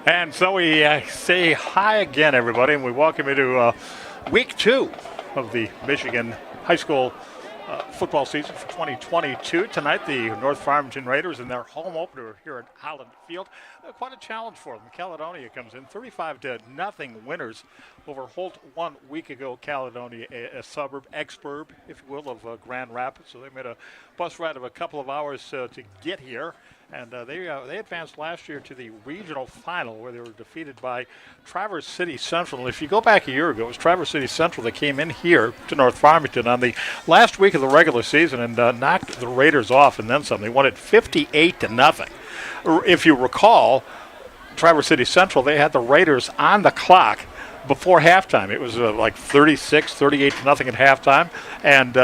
And so we say hi again, everybody, and we welcome you to week 2 of the Michigan high school football season for 2022. Tonight, the North Farmington Raiders in their home opener here at Holland Field. Quite a challenge for them. Caledonia comes in 35-0 winners over Holt 1 week ago. Caledonia, a suburb, exurb, if you will, of Grand Rapids. So they made a bus ride of a couple of hours to get here. And they advanced last year to the regional final where they were defeated by Traverse City Central. And if you go back a year ago, it was Traverse City Central that came in here to North Farmington on the last week of the regular season and knocked the Raiders off and then some. They won it 58-0. If you recall, Traverse City Central, they had the Raiders on the clock before halftime. It was like 38-0 at halftime, and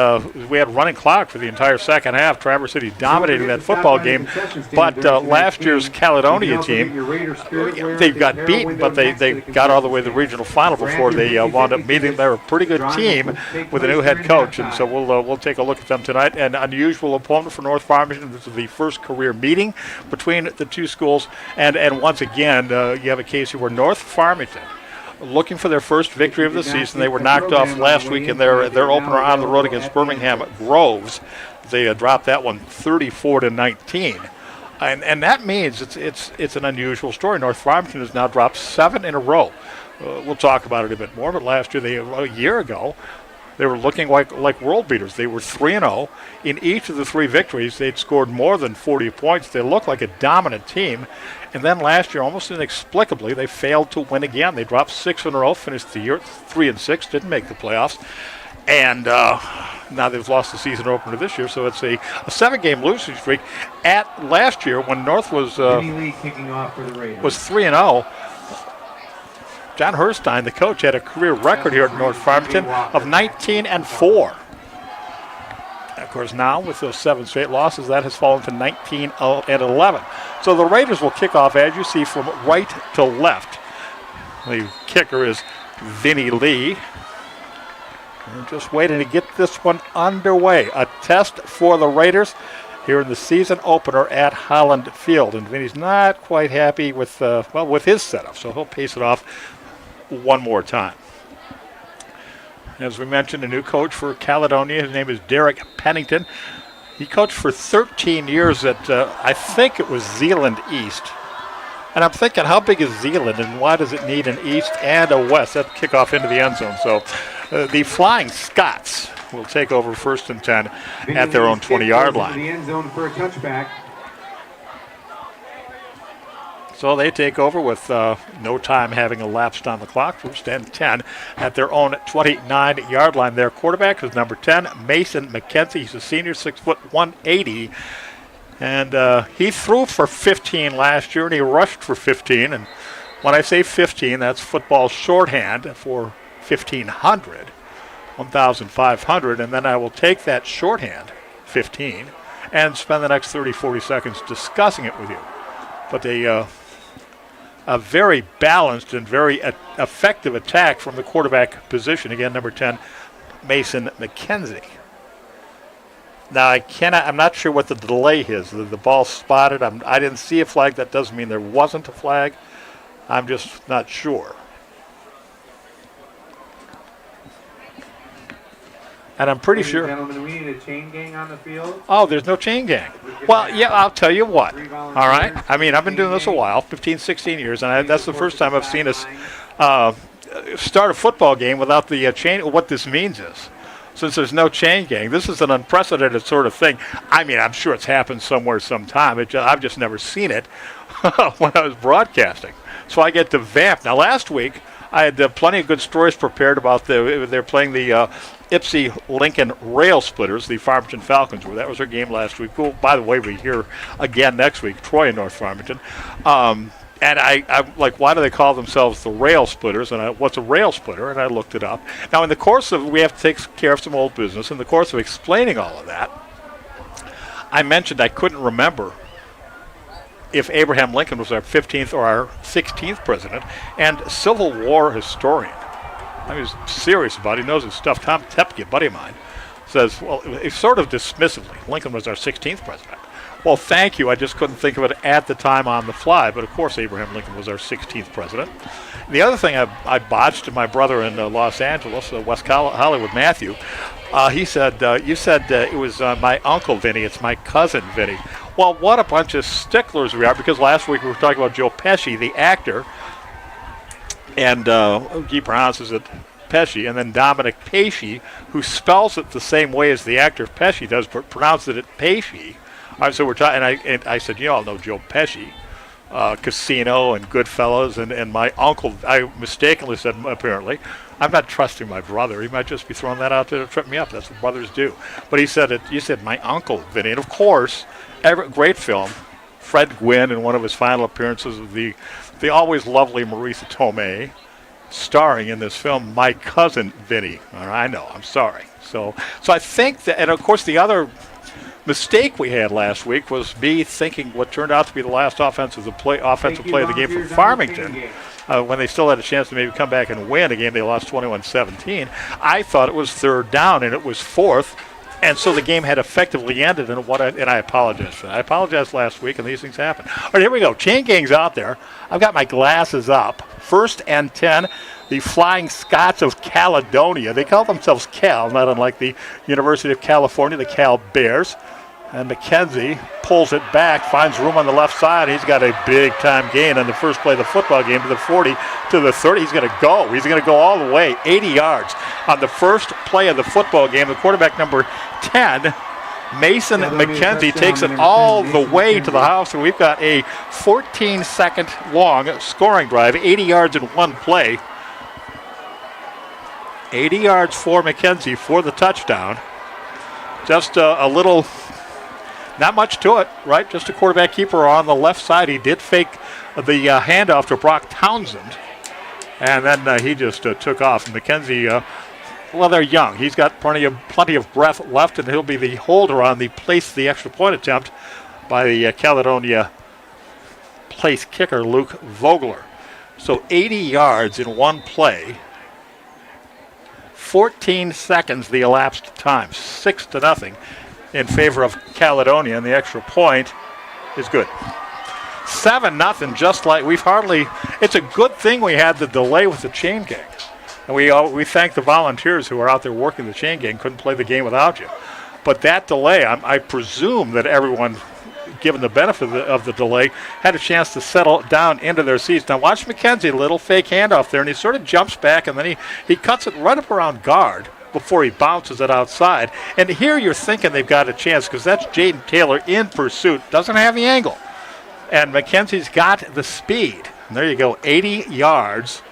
we had running clock for the entire second half. Traverse City dominating that football game, but last year's Caledonia team, they got beaten, but they got all the way to the regional final before they wound up meeting. They're a pretty good team with a new head coach, and so we'll take a look at them tonight. An unusual opponent for North Farmington. This is the first career meeting between the two schools, and once again, you have a case here where North Farmington, looking for their first victory of the season. They were knocked off last week in their opener on the road against Birmingham Groves. They dropped that one 34-19. And that means it's an unusual story. North Farmington has now dropped 7 in a row. We'll talk about it a bit more, but last year, a year ago, they were looking like world beaters. They were 3-0. In each of the 3 victories, they'd scored more than 40 points. They looked like a dominant team. And then last year, almost inexplicably, they failed to win again. They dropped 6 in a row, finished the year 3-6, didn't make the playoffs. And now they've lost the season opener this year, so it's a 7-game losing streak. At last year, when North was 3-0, John Herstein, the coach, had a career record here at North Farmington of 19-4. Of course, now with those 7 straight losses, that has fallen to 19-11. So the Raiders will kick off, as you see, from right to left. The kicker is Vinny Lee. We're just waiting to get this one underway. A test for the Raiders here in the season opener at Holland Field. And Vinny's not quite happy with his setup, so he'll pace it off one more time. As we mentioned, a new coach for Caledonia. His name is Derek Pennington. He coached for 13 years at, I think it was Zeeland East. And I'm thinking, how big is Zeeland, and why does it need an East and a West? That kickoff into the end zone. So the Flying Scots will take over 1st and 10 at their own 20-yard line. The end zone for a touchback. So they take over with no time having elapsed on the clock. 1st and 10 at their own 29-yard line. Their quarterback is number 10, Mason McKenzie. He's a senior, 6 foot 180. And he threw for 15 last year, and he rushed for 15. And when I say 15, that's football shorthand for 1,500, 1,500. And then I will take that shorthand, 15, and spend the next 30, 40 seconds discussing it with you. But a very balanced and very effective attack from the quarterback position. Again, number 10, Mason McKenzie. Now, I'm not sure what the delay is. The ball spotted. I didn't see a flag. That doesn't mean there wasn't a flag. I'm just not sure. And I'm pretty sure. Gentlemen, we need a chain gang on the field. Oh, there's no chain gang. Well, yeah, I'll tell you what. All right? I mean, I've been doing this a while, 15, 16 years, and that's the first time I've seen us start a football game without the chain. What this means is, since there's no chain gang, this is an unprecedented sort of thing. I mean, I'm sure it's happened somewhere sometime. I've just never seen it when I was broadcasting. So I get to vamp. Now, last week, I had plenty of good stories prepared about they're playing the Ypsi Lincoln Rail Splitters, the Farmington Falcons. That was their game last week. Well, by the way, we're here again next week, Troy and North Farmington. And I'm like, why do they call themselves the Rail Splitters? And what's a rail splitter? And I looked it up. Now, in the course of, we have to take care of some old business. In the course of explaining all of that, I mentioned I couldn't remember if Abraham Lincoln was our 15th or our 16th president. And Civil War historian, I mean, he's serious about it. He knows his stuff. Tom Tepke, a buddy of mine, says, well, it's sort of dismissively, Lincoln was our 16th president. Well, thank you. I just couldn't think of it at the time on the fly. But, of course, Abraham Lincoln was our 16th president. The other thing I botched to my brother in Los Angeles, West Hollywood, Matthew, he said, you said it was my uncle Vinny. It's my cousin Vinny. Well, what a bunch of sticklers we are, because last week we were talking about Joe Pesci, the actor, and he pronounces it Pesci, and then Dominic Pesci, who spells it the same way as the actor Pesci does, but pronounces it Pesci. All right, so we're talking, and I said, you all know Joe Pesci, Casino and Goodfellas, and my uncle, I mistakenly said, apparently, I'm not trusting my brother. He might just be throwing that out there to trip me up. That's what brothers do. But he said it. You said my uncle, Vinny. And, of course, great film, Fred Gwynn in one of his final appearances of the always lovely Marisa Tomei, starring in this film, my cousin Vinny. I know, I'm sorry. So I think that, and, of course, the other mistake we had last week was me thinking what turned out to be the last offensive play of the game from Farmington, when they still had a chance to maybe come back and win a game they lost 21-17. I thought it was third down, and it was fourth, and so the game had effectively ended. And I apologize for that. I apologized last week, and these things happen. All right, here we go. Chain gang's out there. I've got my glasses up. 1st and 10. The Flying Scots of Caledonia. They call themselves Cal, not unlike the University of California, the Cal Bears. And McKenzie pulls it back, finds room on the left side. He's got a big-time gain on the first play of the football game to the 40, to the 30. He's going to go. He's going to go all the way, 80 yards. On the first play of the football game, the quarterback number 10, Mason McKenzie, takes it all the way to the house, and we've got a 14-second long scoring drive, 80 yards in one play. 80 yards for McKenzie for the touchdown. Just a little, not much to it, right? Just a quarterback keeper on the left side. He did fake the handoff to Brock Townsend, and then he just took off. And McKenzie, well, they're young. He's got plenty of breath left, and he'll be the holder on the extra point attempt by the Caledonia place kicker, Luke Vogler. So 80 yards in one play. 14 seconds the elapsed time, 6-0 in favor of Caledonia, and the extra point is good. 7-0, just like it's a good thing we had the delay with the chain gang. And we thank the volunteers who are out there working the chain gang, couldn't play the game without you. But that delay, I presume that everyone, given the benefit of the delay, had a chance to settle down into their seats. Now watch McKenzie, a little fake handoff there, and he sort of jumps back, and then he cuts it right up around guard before he bounces it outside. And here you're thinking they've got a chance, because that's Jaden Taylor in pursuit. Doesn't have the angle. And McKenzie's got the speed. And there you go, 80 yards.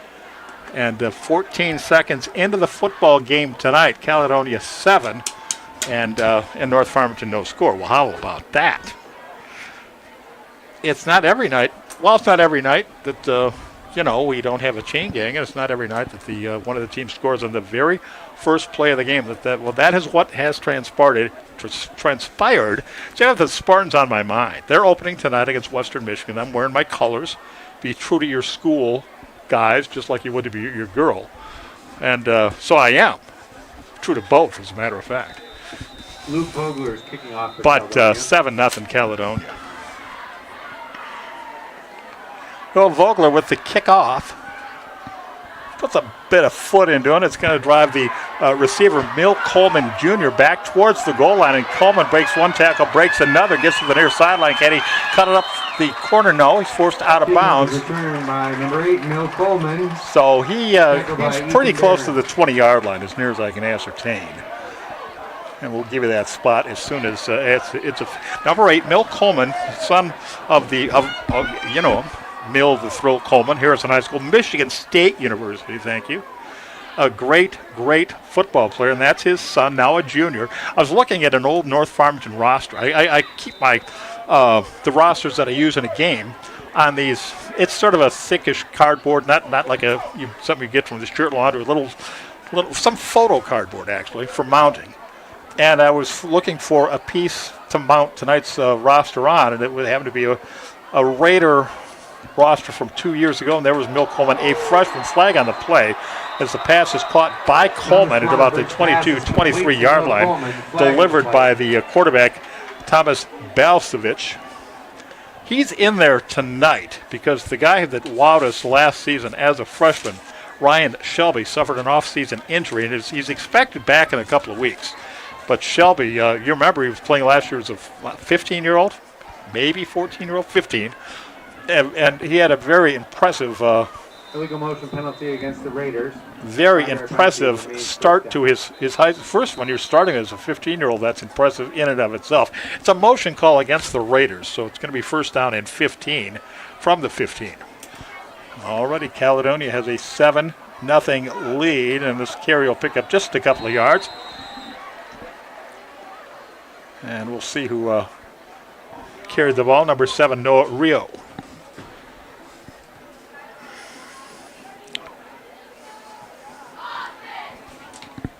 And 14 seconds into the football game tonight, Caledonia 7, and North Farmington no score. Well, how about that? It's not every night. Well, it's not every night that we don't have a chain gang, and it's not every night that one of the teams scores on the very first play of the game. That is what has transpired. See, I have the Spartans on my mind. They're opening tonight against Western Michigan. I'm wearing my colors. Be true to your school, guys, just like you would to be your girl. And so I am. True to both, as a matter of fact. Luke Vogler is kicking off. But 7-0 Caledonia. Well, Vogler with the kickoff. Puts a bit of foot into it. It's going to drive the receiver, Mill Coleman Jr., back towards the goal line. And Coleman breaks one tackle, breaks another, gets to the near sideline. Can he cut it up the corner? No, he's forced out of bounds. Return by number 8, Mill Coleman. So he's pretty close to the 20-yard line, as near as I can ascertain. And we'll give you that spot as soon as it's number 8, Mill Coleman, son of Mill the Thrill Coleman, Harrison High School, Michigan State University, thank you. A great football player, and that's his son, now a junior. I was looking at an old North Farmington roster. I keep the rosters that I use in a game on these. It's sort of a thickish cardboard, not like something you get from the shirt laundry, some photo cardboard actually for mounting. And I was looking for a piece to mount tonight's roster on, and it would happen to be a Raider roster from 2 years ago, and there was Mill Coleman, a freshman, flag on the play as the pass is caught by Coleman at about the 22-23 yard line, delivered by the quarterback Thomas Balcevich. He's in there tonight because the guy that wowed us last season as a freshman, Ryan Shelby, suffered an off-season injury, and he's expected back in a couple of weeks. But Shelby, you remember he was playing last year as a 15-year-old, maybe 14-year-old, 15. And he had a very impressive illegal motion penalty against the Raiders. Very impressive start to his high. First, when you're starting as a 15-year-old, that's impressive in and of itself. It's a motion call against the Raiders, so it's going to be first down and 15 from the 15. Already, Caledonia has a 7-0 lead, and this carry will pick up just a couple of yards. And we'll see who carried the ball. Number 7, Noah Rio.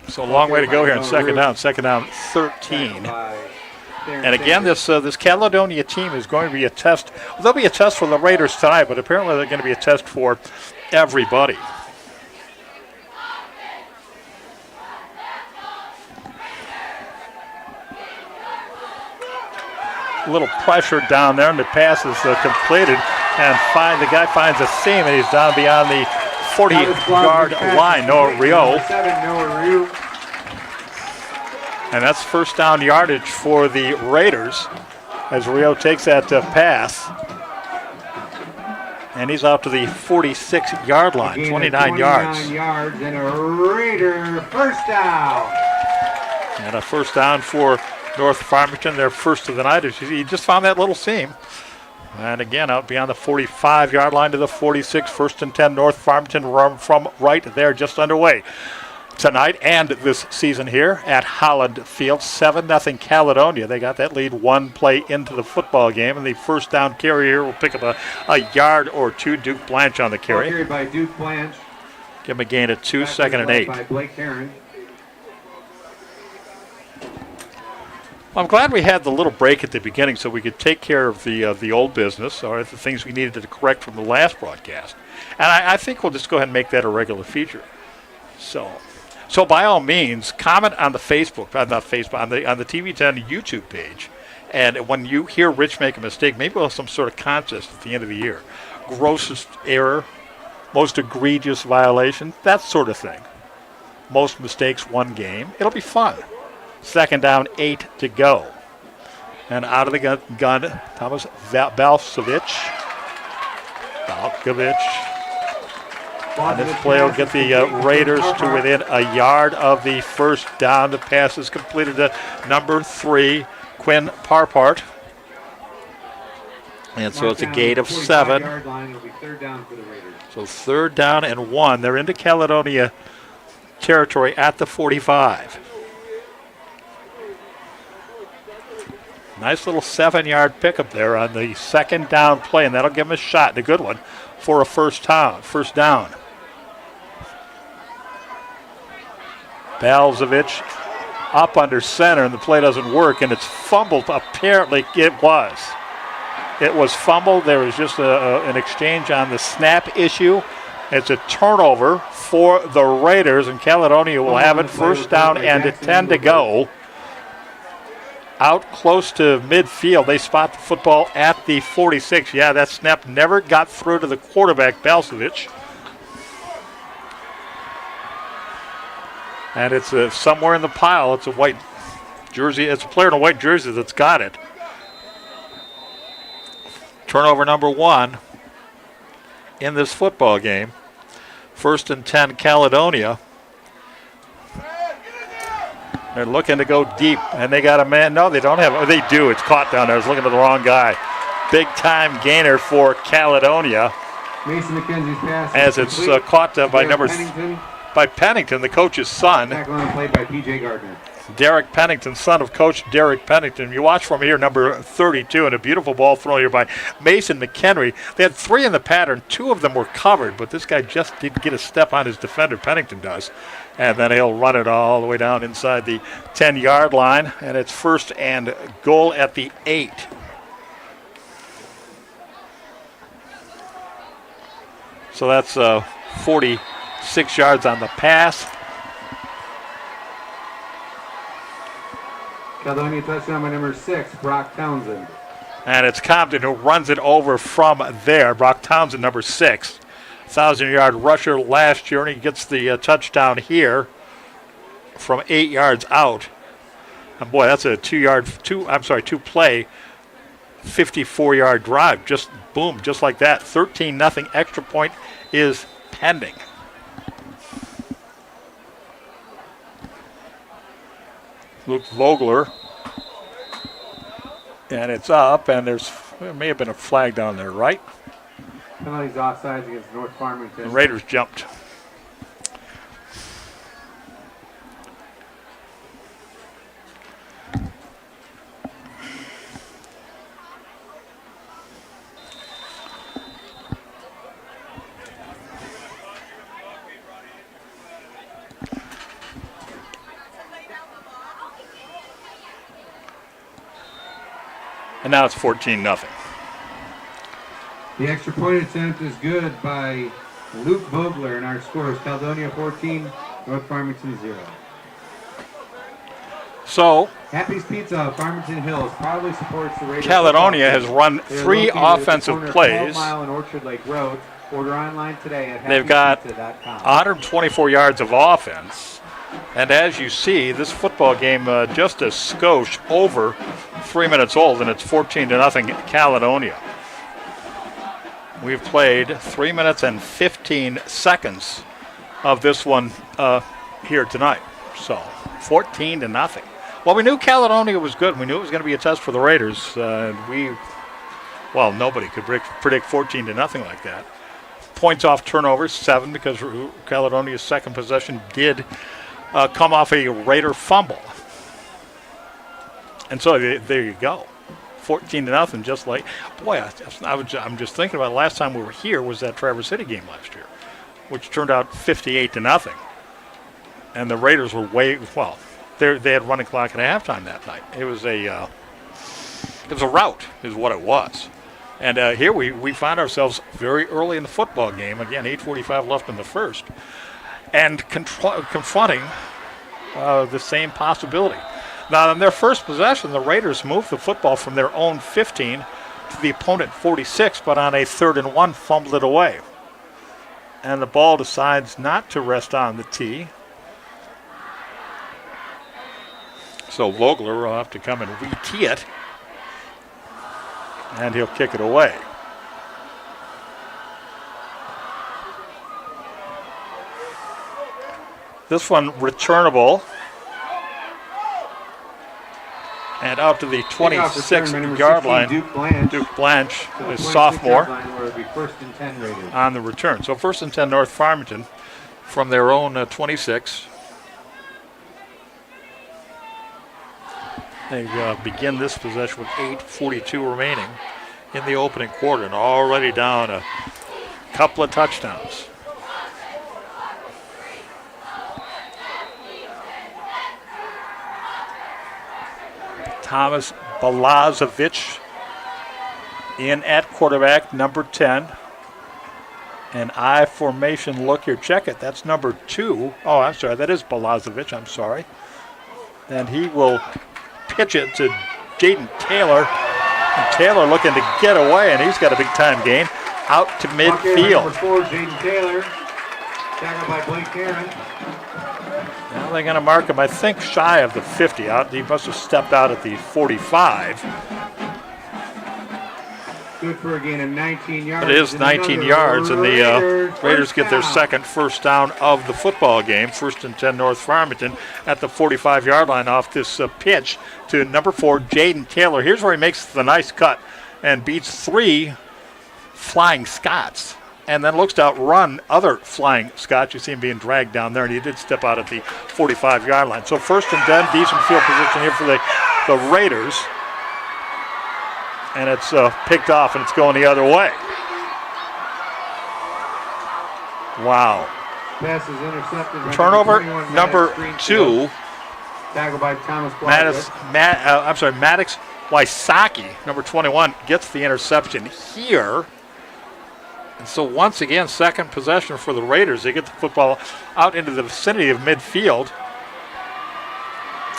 So a long way to go here in second down 13. And again, this Caledonia team is going to be a test. Well, there'll be a test for the Raiders tonight, but apparently they're going to be a test for everybody. A little pressure down there, and the pass is completed. And the guy finds a seam, and he's down beyond the 40-yard line. Noah Rio. And that's first down yardage for the Raiders as Rio takes that pass. And he's out to the 46-yard line, 29 yards. 29 yards and a Raider first down. And a first down for North Farmington, their first of the night. He just found that little seam. And again, out beyond the 45-yard line to the 46, first and 10, North Farmington run from right there, just underway. Tonight and this season here at Holland Field, 7-0 Caledonia. They got that lead one play into the football game, and the first down carry here will pick up a yard or two. Duke Blanche on the carry. Carried by Duke Blanche. Give him a gain of 2, second and 8. By Blake Heron. Well, I'm glad we had the little break at the beginning so we could take care of the old business or the things we needed to correct from the last broadcast. And I think we'll just go ahead and make that a regular feature. So by all means, comment on the Facebook, on the TV10 YouTube page. And when you hear Rich make a mistake, maybe we'll have some sort of contest at the end of the year. Grossest error, most egregious violation, that sort of thing. Most mistakes, one game. It'll be fun. Second down, 8 to go. And out of the gun Thomas Balcevich. And this play will get the Raiders to within a yard of the first down. The pass is completed to number 3, Quinn Parpart. And so it's a gain of 7. So third down and 1. They're into Caledonia territory at the 45. Nice little 7-yard pickup there on the second down play, and that'll give them a shot, a good one, for a first down. Balcevich up under center, and the play doesn't work, and it's fumbled. Apparently it was. It was fumbled. There was just an exchange on the snap issue. It's a turnover for the Raiders, and Caledonia will have it first down and 10 to go. Out close to midfield. They spot the football at the 46. Yeah, that snap never got through to the quarterback, Balcevich. And it's somewhere in the pile. It's a white jersey. It's a player in a white jersey that's got it. Turnover number 1 in this football game. First and 10, Caledonia. They're looking to go deep, and they got a man. No, they don't have. Oh, they do. It's caught down there. I was looking at the wrong guy. Big-time gainer for Caledonia. Mason McKenzie's pass. As it's caught by Pennington, the coach's son. Back line played by P.J. Gardner. Derek Pennington, son of Coach Derek Pennington. You watch from here, number 32, and a beautiful ball thrown here by Mason McHenry. They had 3 in the pattern. 2 of them were covered, but this guy just didn't get a step on his defender. Pennington does. And then he'll run it all the way down inside the 10-yard line, and it's first and goal at the 8. So that's 46 yards on the pass. Caledonia touchdown by number 6, Brock Townsend. And it's Compton who runs it over from there. Brock Townsend, number 6. 1,000-yard rusher last year, and he gets the touchdown here from 8 yards out. And boy, that's a two-play, 54-yard drive. Just boom, just like that. 13-0. Extra point is pending. Luke Vogler. And it's up, and there may have been a flag down there, right? Penalties offsides against North Farmington. The Raiders jumped. And now it's 14-0. The extra point attempt is good by Luke Vogler, and our score is Caledonia 14, North Farmington 0. So Happy's Pizza, Farmington Hills, proudly supports the Raiders. Caledonia has run They're 3 located at the offensive corner of plays. 12 Mile and Orchard Lake Road. Order online today at They've got happyspizza.com. 124 yards of offense. And as you see, this football game just a skosh over 3 minutes old, and it's 14-0 Caledonia. We've played 3 minutes and 15 seconds of this one here tonight. So 14-0. Well, we knew Caledonia was good. We knew it was going to be a test for the Raiders. Nobody could predict 14-0 like that. Points off turnovers, 7, because Caledonia's second possession did come off a Raider fumble. And so there you go. 14-0, just like, boy, I'm just thinking about last time we were here was that Traverse City game last year, which turned out 58-0. And the Raiders were they had running clock at halftime that night. It was a rout is what it was. And here we find ourselves very early in the football game. Again, 8:45 left in the first. And confronting the same possibility. Now, on their first possession, the Raiders moved the football from their own 15 to the opponent 46, but on a 3rd and 1, fumbled it away. And the ball decides not to rest on the tee. So Vogler will have to come and re-tee it, and he'll kick it away. This one returnable. And out to the 26-yard line. Duke Blanche, the sophomore, on the return. So 1st and 10 North Farmington from their own 26. They begin this possession with 8:42 remaining in the opening quarter, and already down a couple of touchdowns. Thomas Balazovic in at quarterback, number 10. An I formation look here. Check it. That's number 2. Oh, I'm sorry. That is Balazovic. I'm sorry. And he will pitch it to Jaden Taylor. And Taylor looking to get away, and he's got a big-time gain out to midfield. Number 4, Jaden Taylor. Tackled by Blake Aaron. Now they're going to mark him, I think, shy of the 50. He must have stepped out at the 45. Good for a gain of 19 yards. It is 19 yards, and the Raiders get their second first down of the football game. 1st and 10 North Farmington at the 45-yard line off this pitch to number 4, Jaden Taylor. Here's where he makes the nice cut and beats 3 Flying Scots, and then looks to outrun other Flying Scots. You see him being dragged down there, and he did step out at the 45-yard line. So 1st and 10, decent field position here for the Raiders. And it's picked off, and it's going the other way. Wow. Pass is intercepted. Turnover number 2. Tackled by Thomas Maddox Wysocki, number 21, gets the interception here. And so once again, second possession for the Raiders. They get the football out into the vicinity of midfield.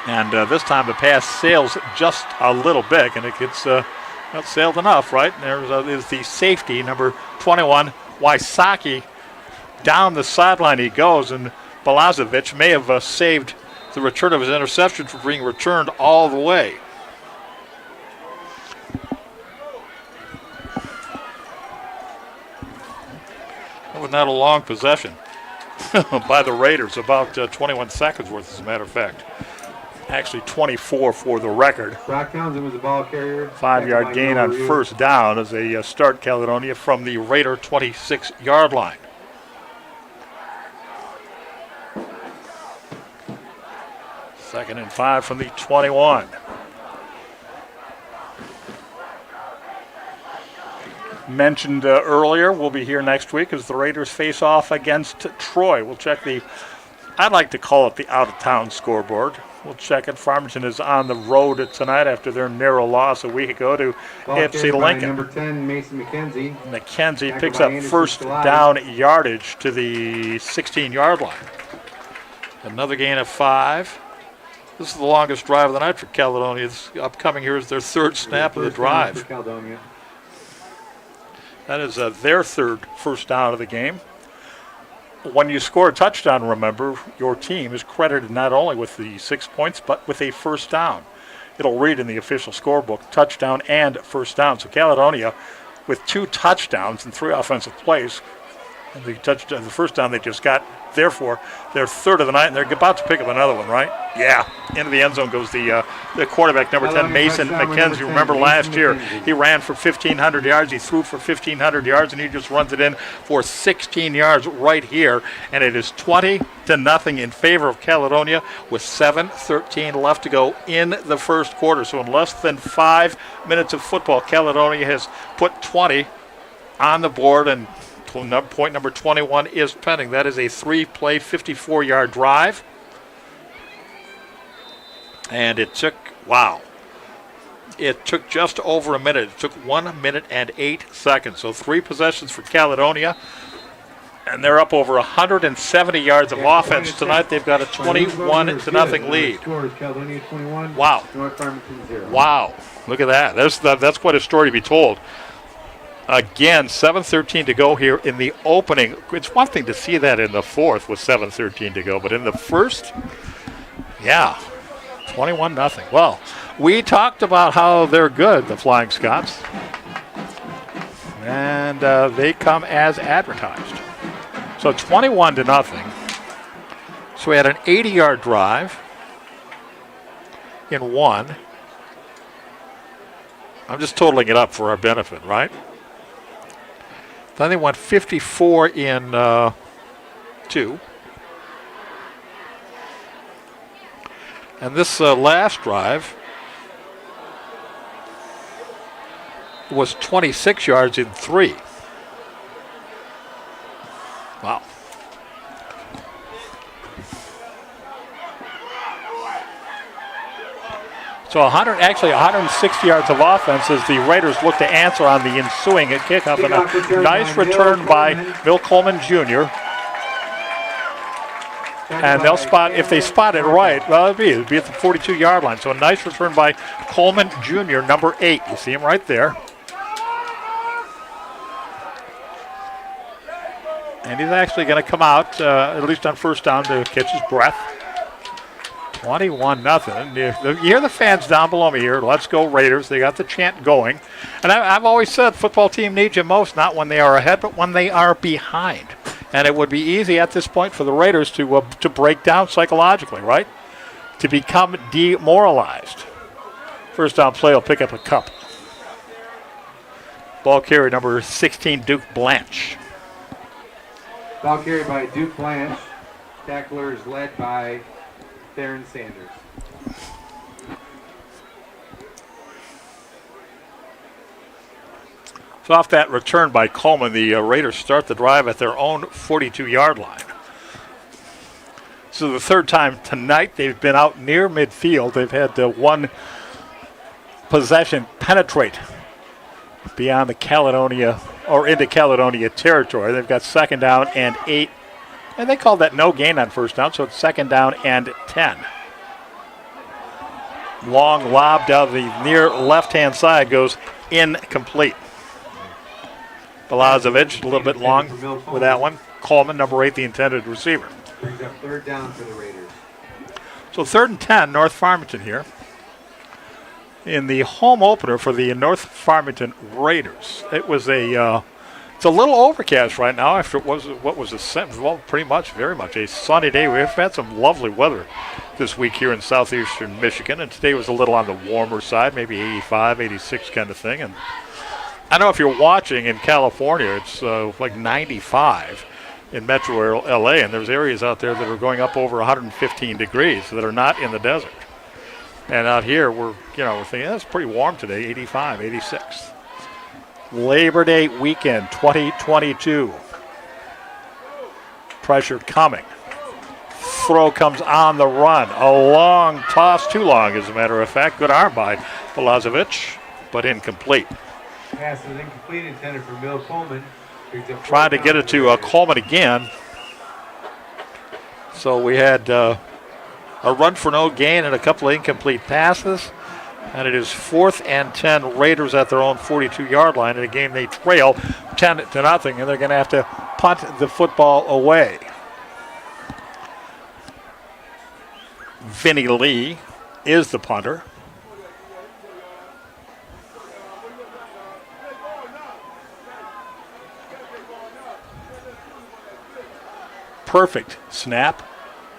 And this time the pass sails just a little bit, and it gets not sailed enough, right? And there is the safety, number 21, Wysocki. Down the sideline he goes, and Balazovic may have saved the return of his interception from being returned all the way. That was not a long possession by the Raiders, about 21 seconds worth, as a matter of fact. Actually 24 for the record. Brock Townsend was the ball carrier. 5-yard gain on first down as they start Caledonia from the Raider 26-yard line. Second and 5 from the 21. Mentioned earlier, we'll be here next week as the Raiders face off against Troy. We'll check I'd like to call it the out-of-town scoreboard. We'll check it. Farmington is on the road tonight after their narrow loss a week ago to AFC Lincoln. Number 10, Mason McKenzie. McKenzie picks up first down yardage to the 16-yard line. Another gain of 5. This is the longest drive of the night for Caledonia. This upcoming here is their third snap of the drive. For Caledonia. That is their third first down of the game. When you score a touchdown, remember, your team is credited not only with the 6 points, but with a first down. It'll read in the official scorebook, touchdown and first down. So Caledonia, with 2 touchdowns and 3 offensive plays, and the first down they just got, therefore, their third of the night, and they're about to pick up another one, right? Yeah. Into the end zone goes the quarterback, number 10, Mason McKenzie. Remember last year, he ran for 1,500 yards. He threw for 1,500 yards, and he just runs it in for 16 yards right here. And it is 20-0 in favor of Caledonia with 7:13 left to go in the first quarter. So in less than 5 minutes of football, Caledonia has put 20 on the board, and point number 21 is pending. That is a 3-play, 54-yard drive. And it took just over a minute. It took 1 minute and 8 seconds. So 3 possessions for Caledonia. And they're up over 170 yards of offense tonight. They've got a 21-0 lead. Caledonia 21. Wow. North Farmington 0. Wow. Look at that. That's quite a story to be told. Again, 7:13 to go here in the opening. It's one thing to see that in the fourth with 7:13 to go, but in the first, 21-0. Well, we talked about how they're good, the Flying Scots, and they come as advertised. So 21-0. So we had an 80-yard drive in one. I'm just totaling it up for our benefit, right? Then they went 54 in 2. And this last drive was 26 yards in 3. Wow. So 160 yards of offense as the Raiders look to answer on the ensuing kickoff. And a nice return by Bill Coleman Jr. And they'll spot, if they spot it right, well, it'd be at the 42-yard line. So a nice return by Coleman Jr., number 8. You see him right there. And he's actually going to come out, at least on first down, to catch his breath. 21-0. You hear the fans down below me here. Let's go Raiders. They got the chant going. And I've always said football team needs you most, not when they are ahead, but when they are behind. And it would be easy at this point for the Raiders to break down psychologically, right? To become demoralized. First down play will pick up a cup. Ball carrier number 16, Duke Blanche. Ball carried by Duke Blanche. Tacklers led by Theron Sanders. So off that return by Coleman, the Raiders start the drive at their own 42-yard line. So the third time tonight they've been out near midfield. They've had one possession penetrate beyond the Caledonia or into Caledonia territory. They've got second down and 8. And they call that no gain on first down, so it's second down and 10. Long lob down the near left-hand side goes incomplete. Belazovic a little bit long with that one. Coleman, number 8, the intended receiver. Brings up third down for the Raiders. So 3rd and 10, North Farmington here. In the home opener for the North Farmington Raiders. It was it's a little overcast right now after it was pretty much, very much a sunny day. We've had some lovely weather this week here in southeastern Michigan, and today was a little on the warmer side, maybe 85, 86 kind of thing. And I know if you're watching in California, it's like 95 in metro LA, and there's areas out there that are going up over 115 degrees that are not in the desert. And out here, we're thinking that's pretty warm today, 85, 86. Labor Day weekend 2022. Pressure coming. Throw comes on the run. A long toss, too long as a matter of fact. Good arm by Belazovic, but incomplete. Pass is incomplete, intended for Bill Coleman. Trying to get it to Coleman again. So we had a run for no gain and a couple of incomplete passes. And it is 4th and 10, Raiders at their own 42-yard line in a game they trail 10-0, and they're going to have to punt the football away. Vinny Lee is the punter. Perfect snap.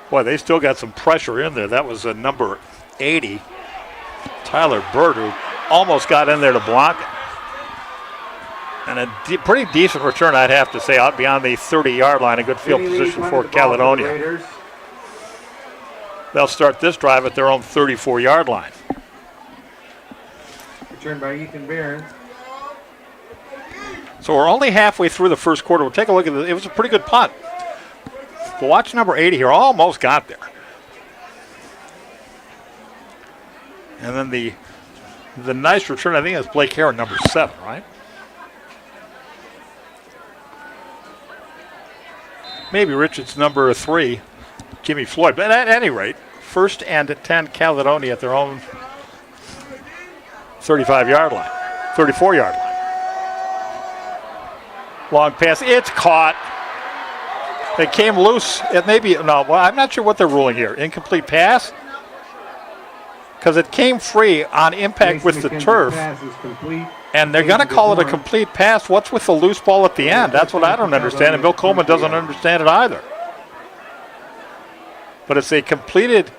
Boy, they still got some pressure in there. That was a number 80. Tyler Bird, who almost got in there to block it. And a pretty decent return, I'd have to say, out beyond the 30-yard line. A good field position for Caledonia. They'll start this drive at their own 34-yard line. Returned by Ethan Barron. So we're only halfway through the first quarter. We'll take a look at it. It was a pretty good punt. But watch number 80 here. Almost got there. And then the nice return, I think that's Blake Heron, number 7, right? Maybe Richards, number 3, Jimmy Floyd. But at any rate, 1st and 10, Caledonia at their own 35-yard line, 34-yard line. Long pass, it's caught. It came loose. It may be, I'm not sure what they're ruling here. Incomplete pass? Because it came free on impact with the turf, and they're going to call it a complete pass. What's with the loose ball at the end? That's what I don't understand, and Bill Coleman doesn't understand it either. But it's a completed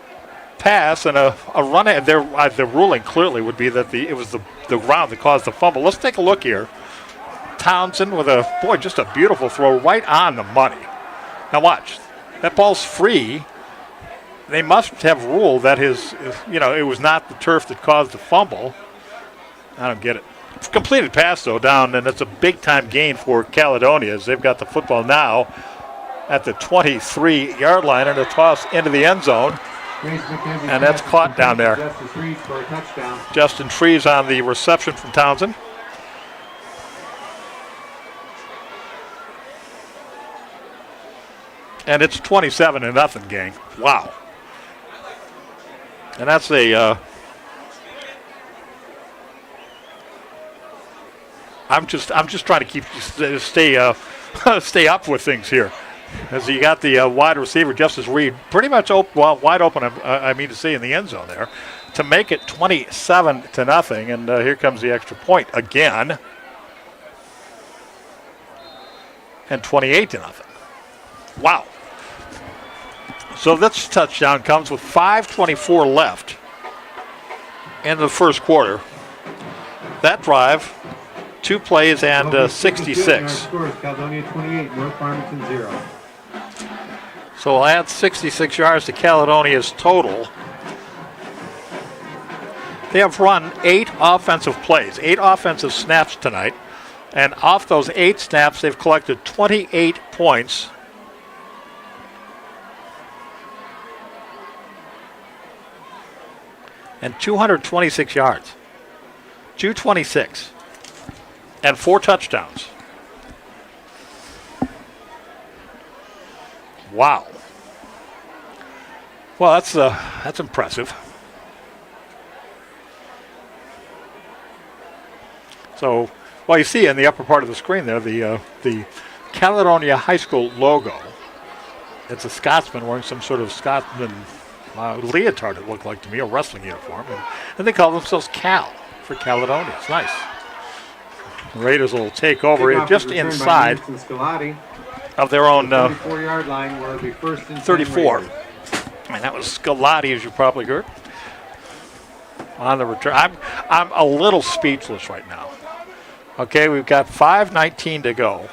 pass and a run. The ruling clearly would be that it was the ground that caused the fumble. Let's take a look here. Townsend with just a beautiful throw right on the money. Now watch, that ball's free. They must have ruled that it was not the turf that caused the fumble. I don't get it. It's a completed pass, though, down, and it's a big-time gain for Caledonia as they've got the football now at the 23-yard line and a toss into the end zone. And that's caught down there. Justin Trees on the reception from Townsend. And it's 27-0, gang. Wow. And that's I'm just trying to stay up with things here, as you got the wide receiver Justice Reed pretty much wide open. I mean to say in the end zone there to make it 27-0. And here comes the extra point again, and 28-0. Wow. So this touchdown comes with 5:24 left in the first quarter. That drive, 2 plays and 66. Caledonia 28, North Farmington 0. So we'll add 66 yards to Caledonia's total. They have run 8 offensive plays, 8 offensive snaps tonight. And off those 8 snaps, they've collected 28 points. And 226 yards. 226. And 4 touchdowns. Wow. Well, that's impressive. So, well, you see in the upper part of the screen there the Caledonia High School logo. It's a Scotsman wearing some sort of Scotsman leotard, it looked like to me, a wrestling uniform. And they call themselves Cal for Caledonia. It's nice. The Raiders will take over it just inside of their own 34-yard line where it'll be first and 34. And that was Scolati, as you probably heard, on the return. I'm a little speechless right now. Okay, we've got 5:19 to go.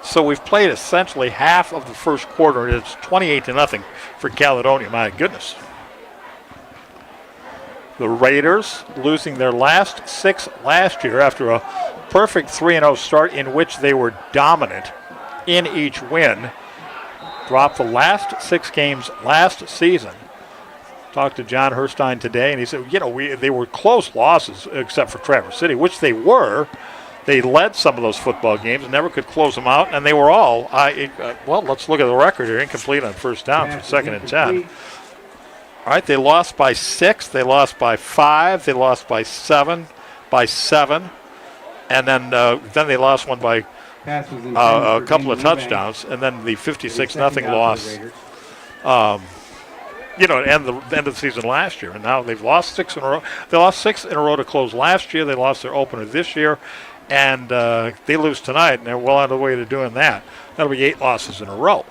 So we've played essentially half of the first quarter, and it's 28-0 for Caledonia. My goodness. The Raiders losing their last 6 last year after a perfect 3-0 start in which they were dominant in each win. Dropped the last 6 games last season. Talked to John Herstein today, and he said, they were close losses except for Traverse City, which they were. They led some of those football games, never could close them out, and they were all, well, let's look at the record here. Incomplete on first down for 2nd and 10. All right, they lost by 6, they lost by 5, they lost by 7, and then they lost one by a couple of touchdowns, and then the 56-0 loss. End of the season last year, and now they've lost 6 in a row. They lost 6 in a row to close last year. They lost their opener this year, and they lose tonight, and they're well on the way to doing that. That'll be 8 losses in a row.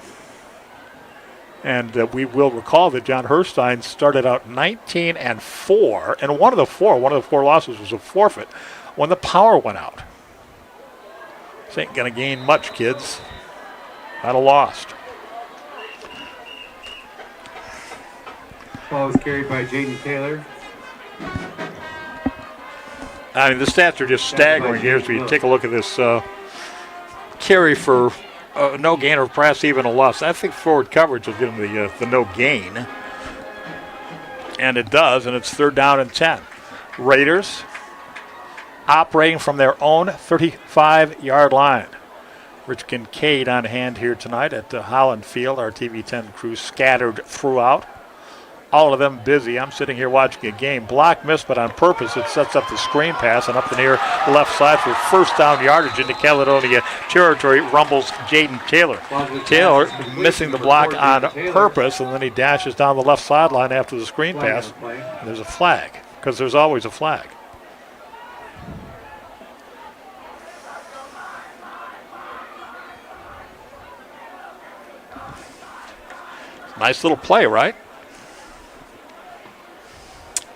And we will recall that John Herstein started out 19-4, and one of the four losses was a forfeit when the power went out. This ain't going to gain much, kids. I'd have lost. Ball was carried by Jaden Taylor. I mean, the stats are just staggering here as we take a look at this carry for no gain or perhaps even a loss. I think forward coverage will give him the no gain. And it does, and it's 3rd down and 10. Raiders operating from their own 35-yard line. Rich Kincaid on hand here tonight at Holland Field. Our TV10 crew scattered throughout. All of them busy. I'm sitting here watching a game. Block missed, but on purpose it sets up the screen pass, and up the near left side for first down yardage into Caledonia territory rumbles Jaden Taylor. Taylor missing the block on purpose, and then he dashes down the left sideline after the screen pass. And there's a flag, because there's always a flag. Nice little play, right?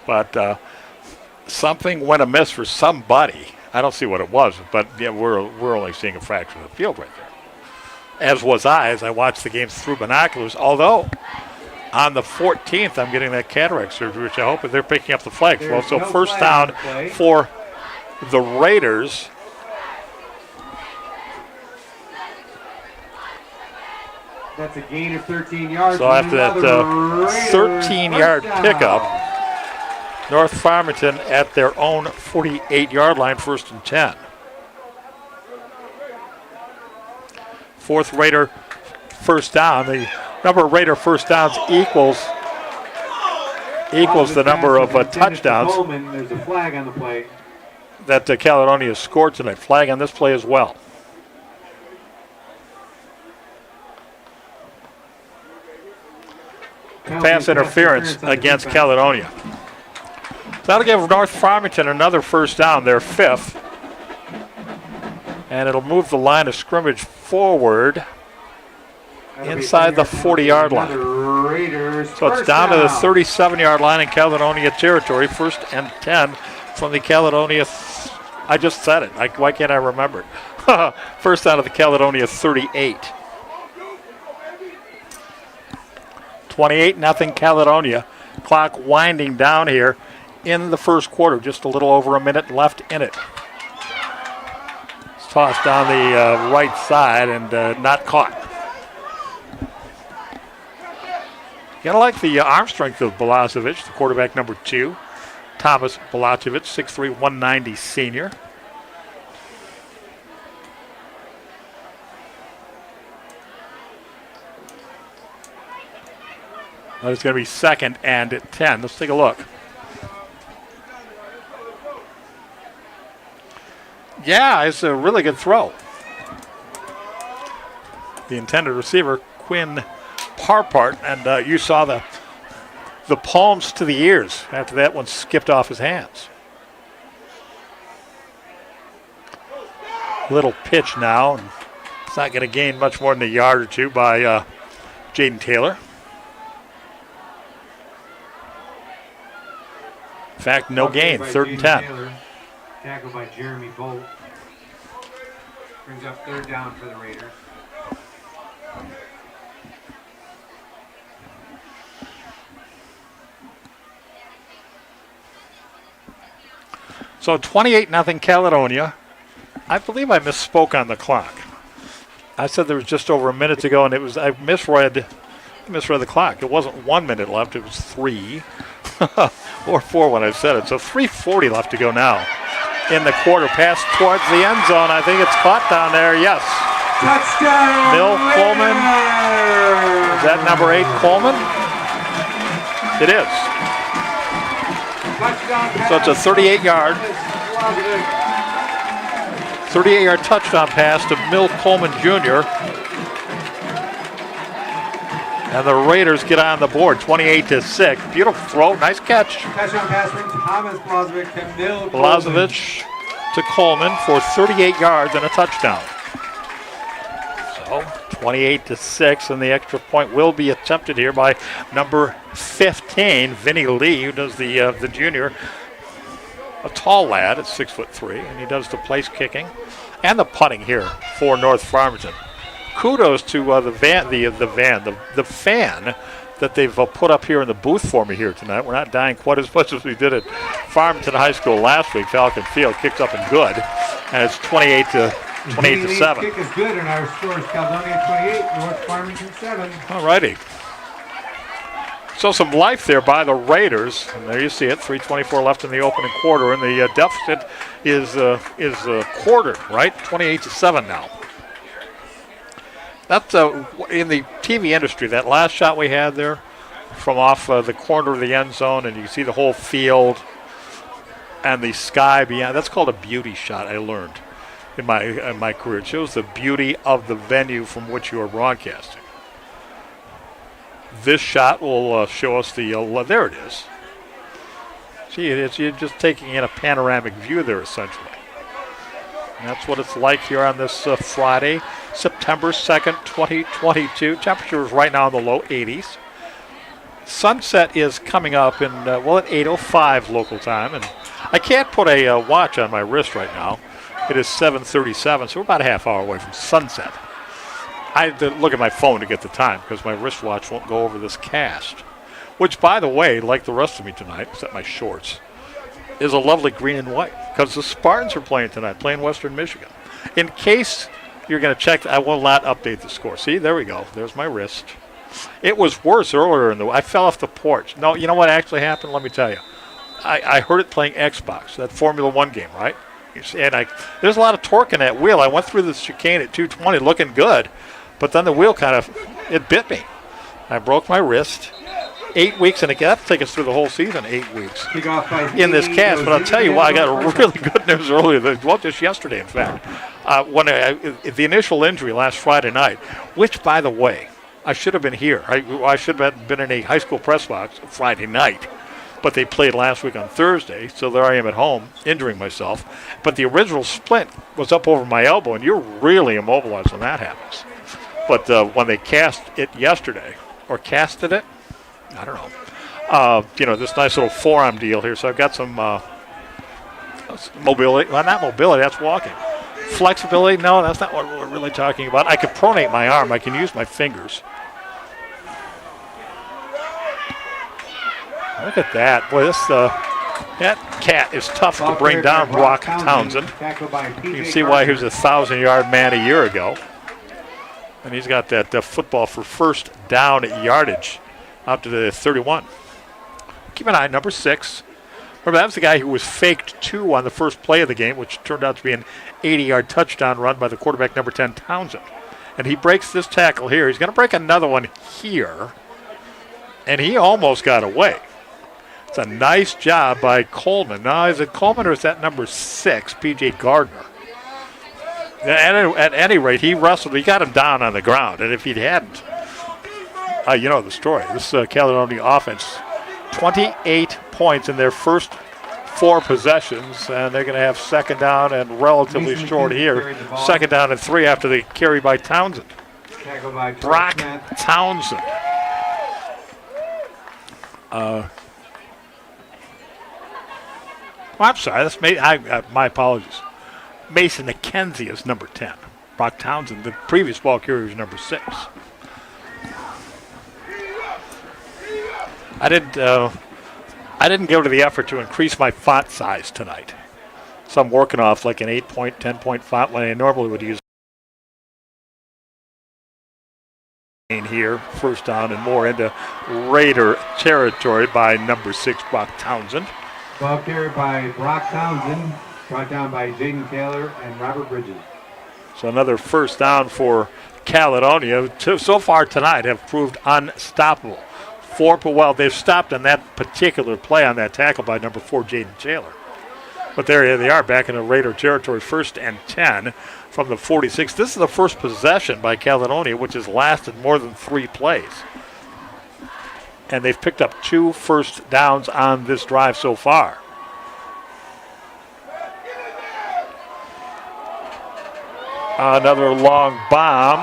But something went amiss for somebody. I don't see what it was, but yeah, we're only seeing a fraction of the field right there. As was I as I watched the game through binoculars. Although on the 14th, I'm getting that cataract surgery, which I hope they're picking up the flag. Well, so first down for the Raiders. That's a gain of 13 yards. So after that 13-yard pickup, North Farmington at their own 48-yard line, 1st and 10. 4th Raider first down. The number of Raider first downs equals the number of touchdowns. There's a flag on the play that Caledonia scored tonight. Flag on this play as well. Pass interference against Caledonia. That'll give North Farmington another first down, their 5th. And it'll move the line of scrimmage forward inside the 40-yard line. So it's down to the 37-yard line in Caledonia territory, 1st and 10 from the Caledonia. I just said it. Why can't I remember it? First down of the Caledonia 38. 28-0 Caledonia. Clock winding down here in the first quarter. Just a little over a minute left in it. It's tossed down the right side and not caught. You gotta like the arm strength of Balazovic, the quarterback number 2. Thomas Balazovic, 6'3", 190 senior. It's going to be 2nd and 10. Let's take a look. Yeah, it's a really good throw. The intended receiver, Quinn Parpart, and you saw the palms to the ears after that one skipped off his hands. Little pitch now, and it's not going to gain much more than a yard or two by Jaden Taylor. In fact, no gain, 3rd and 10. Taylor, tackled by Jeremy Bolt. Brings up 3rd down for the Raiders. So 28-0 Caledonia. I believe I misspoke on the clock. I said there was just over a minute to go, and I misread the clock. It wasn't 1 minute left; it was 3 or 4 when I said it. So 3:40 left to go now in the quarter. Pass towards the end zone. I think it's caught down there. Yes. Touchdown! Bill Coleman. Is that number 8 Coleman? It is. So it's a 38-yard. 38-yard touchdown pass to Mill Coleman Jr. And the Raiders get on the board, 28-6. Beautiful throw, nice catch. Touchdown pass from Thomas Blazovic to Mill Coleman. Blazovic to Coleman for 38 yards and a touchdown. So 28-6, and the extra point will be attempted here by number 15, Vinny Lee, who does the junior. A tall lad at 6'3", and he does the place kicking and the punting here for North Farmington. Kudos to the fan that they've put up here in the booth for me here tonight. We're not dying quite as much as we did at Farmington High School last week. Falcon Field kicked up and good, and it's 28-7. Kick is good, and our score is Caledonia 28, North Farmington 7. All righty. So some life there by the Raiders, and there you see it. 3:24 left in the opening quarter, and the deficit is quartered, right? 28-7 now. That's in the TV industry. That last shot we had there, from off the corner of the end zone, and you see the whole field and the sky beyond. That's called a beauty shot. I learned in my career. It shows the beauty of the venue from which you are broadcasting. This shot will show us the, there it is. See, you're just taking in a panoramic view there, essentially. And that's what it's like here on this Friday, September 2nd, 2022. Temperatures right now in the low 80s. Sunset is coming up at 8:05 local time. And I can't put a watch on my wrist right now. It is 7:37, so we're about a half hour away from sunset. I had to look at my phone to get the time because my wristwatch won't go over this cast, which, by the way, like the rest of me tonight, except my shorts, is a lovely green and white because the Spartans are playing tonight, playing Western Michigan. In case you're going to check, I will not update the score. See, there we go. There's my wrist. It was worse earlier I fell off the porch. No, you know what actually happened? Let me tell you. I heard it playing Xbox, that Formula One game, right? And there's a lot of torque in that wheel. I went through the chicane at 220 looking good. But then the wheel it bit me. I broke my wrist. 8 weeks, and it got to take us through the whole season, 8 weeks in this cast. But I'll tell you what, I got really good news earlier, just yesterday, in fact. When the initial injury last Friday night, which, by the way, I should have been here. I should have been in a high school press box Friday night. But they played last week on Thursday, so there I am at home, injuring myself. But the original splint was up over my elbow, and you're really immobilized when that happens. But when they cast it yesterday, or casted it, I don't know. This nice little forearm deal here. So I've got some mobility. Well, not mobility, that's walking. Flexibility, no, that's not what we're really talking about. I can pronate my arm. I can use my fingers. Look at that. Boy, that cat is tough to bring down, Brock Townsend. You can see why he was a 1,000-yard man a year ago. And he's got that football for first down yardage out to the 31. Keep an eye, number 6. Remember, that was the guy who was faked 2 on the first play of the game, which turned out to be an 80-yard touchdown run by the quarterback, number 10, Townsend. And he breaks this tackle here. He's going to break another one here. And he almost got away. It's a nice job by Coleman. Now, is it Coleman or is that number 6, P.J. Gardner? At any rate, he wrestled. He got him down on the ground. And if he hadn't, you know the story. This Caledonia offense, 28 points in their first 4 possessions, and they're going to have second down and relatively short here. Second down and 3 after the carry by Townsend. Brock Townsend. I'm sorry. That's my apologies. Mason McKenzie is number 10. Brock Townsend, the previous ball carrier, is number 6. I didn't go to the effort to increase my font size tonight. So I'm working off like an 8-point, 10-point font when I normally would use here, first down and more into Raider territory by number 6, Brock Townsend. Ball carried by Brock Townsend, brought down by Jaden Taylor and Robert Bridges. So another first down for Caledonia. So far tonight have proved unstoppable. Well, they've stopped on that particular play on that tackle by number 4, Jaden Taylor. But there they are back in the Raider territory, 1st and 10 from the 46. This is the first possession by Caledonia, which has lasted more than 3 plays. And they've picked up 2 first downs on this drive so far. Another long bomb.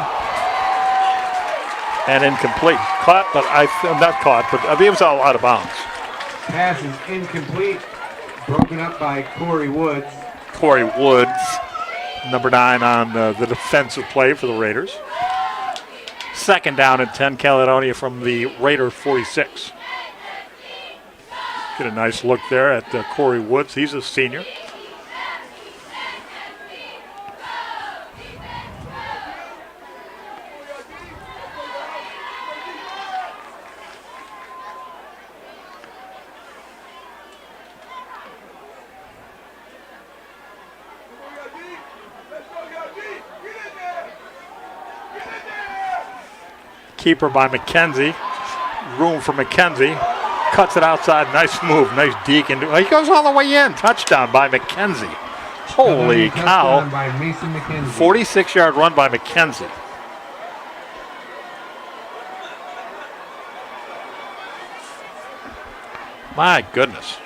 And incomplete. Caught, but not caught, but I think it was all out of bounds. Pass is incomplete. Broken up by Corey Woods. Corey Woods, number 9 on the defensive play for the Raiders. Second down and 10, Caledonia from the Raider 46. Get a nice look there at Corey Woods. He's a senior. Keeper by McKenzie. Room for McKenzie. Cuts it outside. Nice move. Nice deke. He goes all the way in. Touchdown by McKenzie. Holy cow. 46-yard run by McKenzie. My goodness.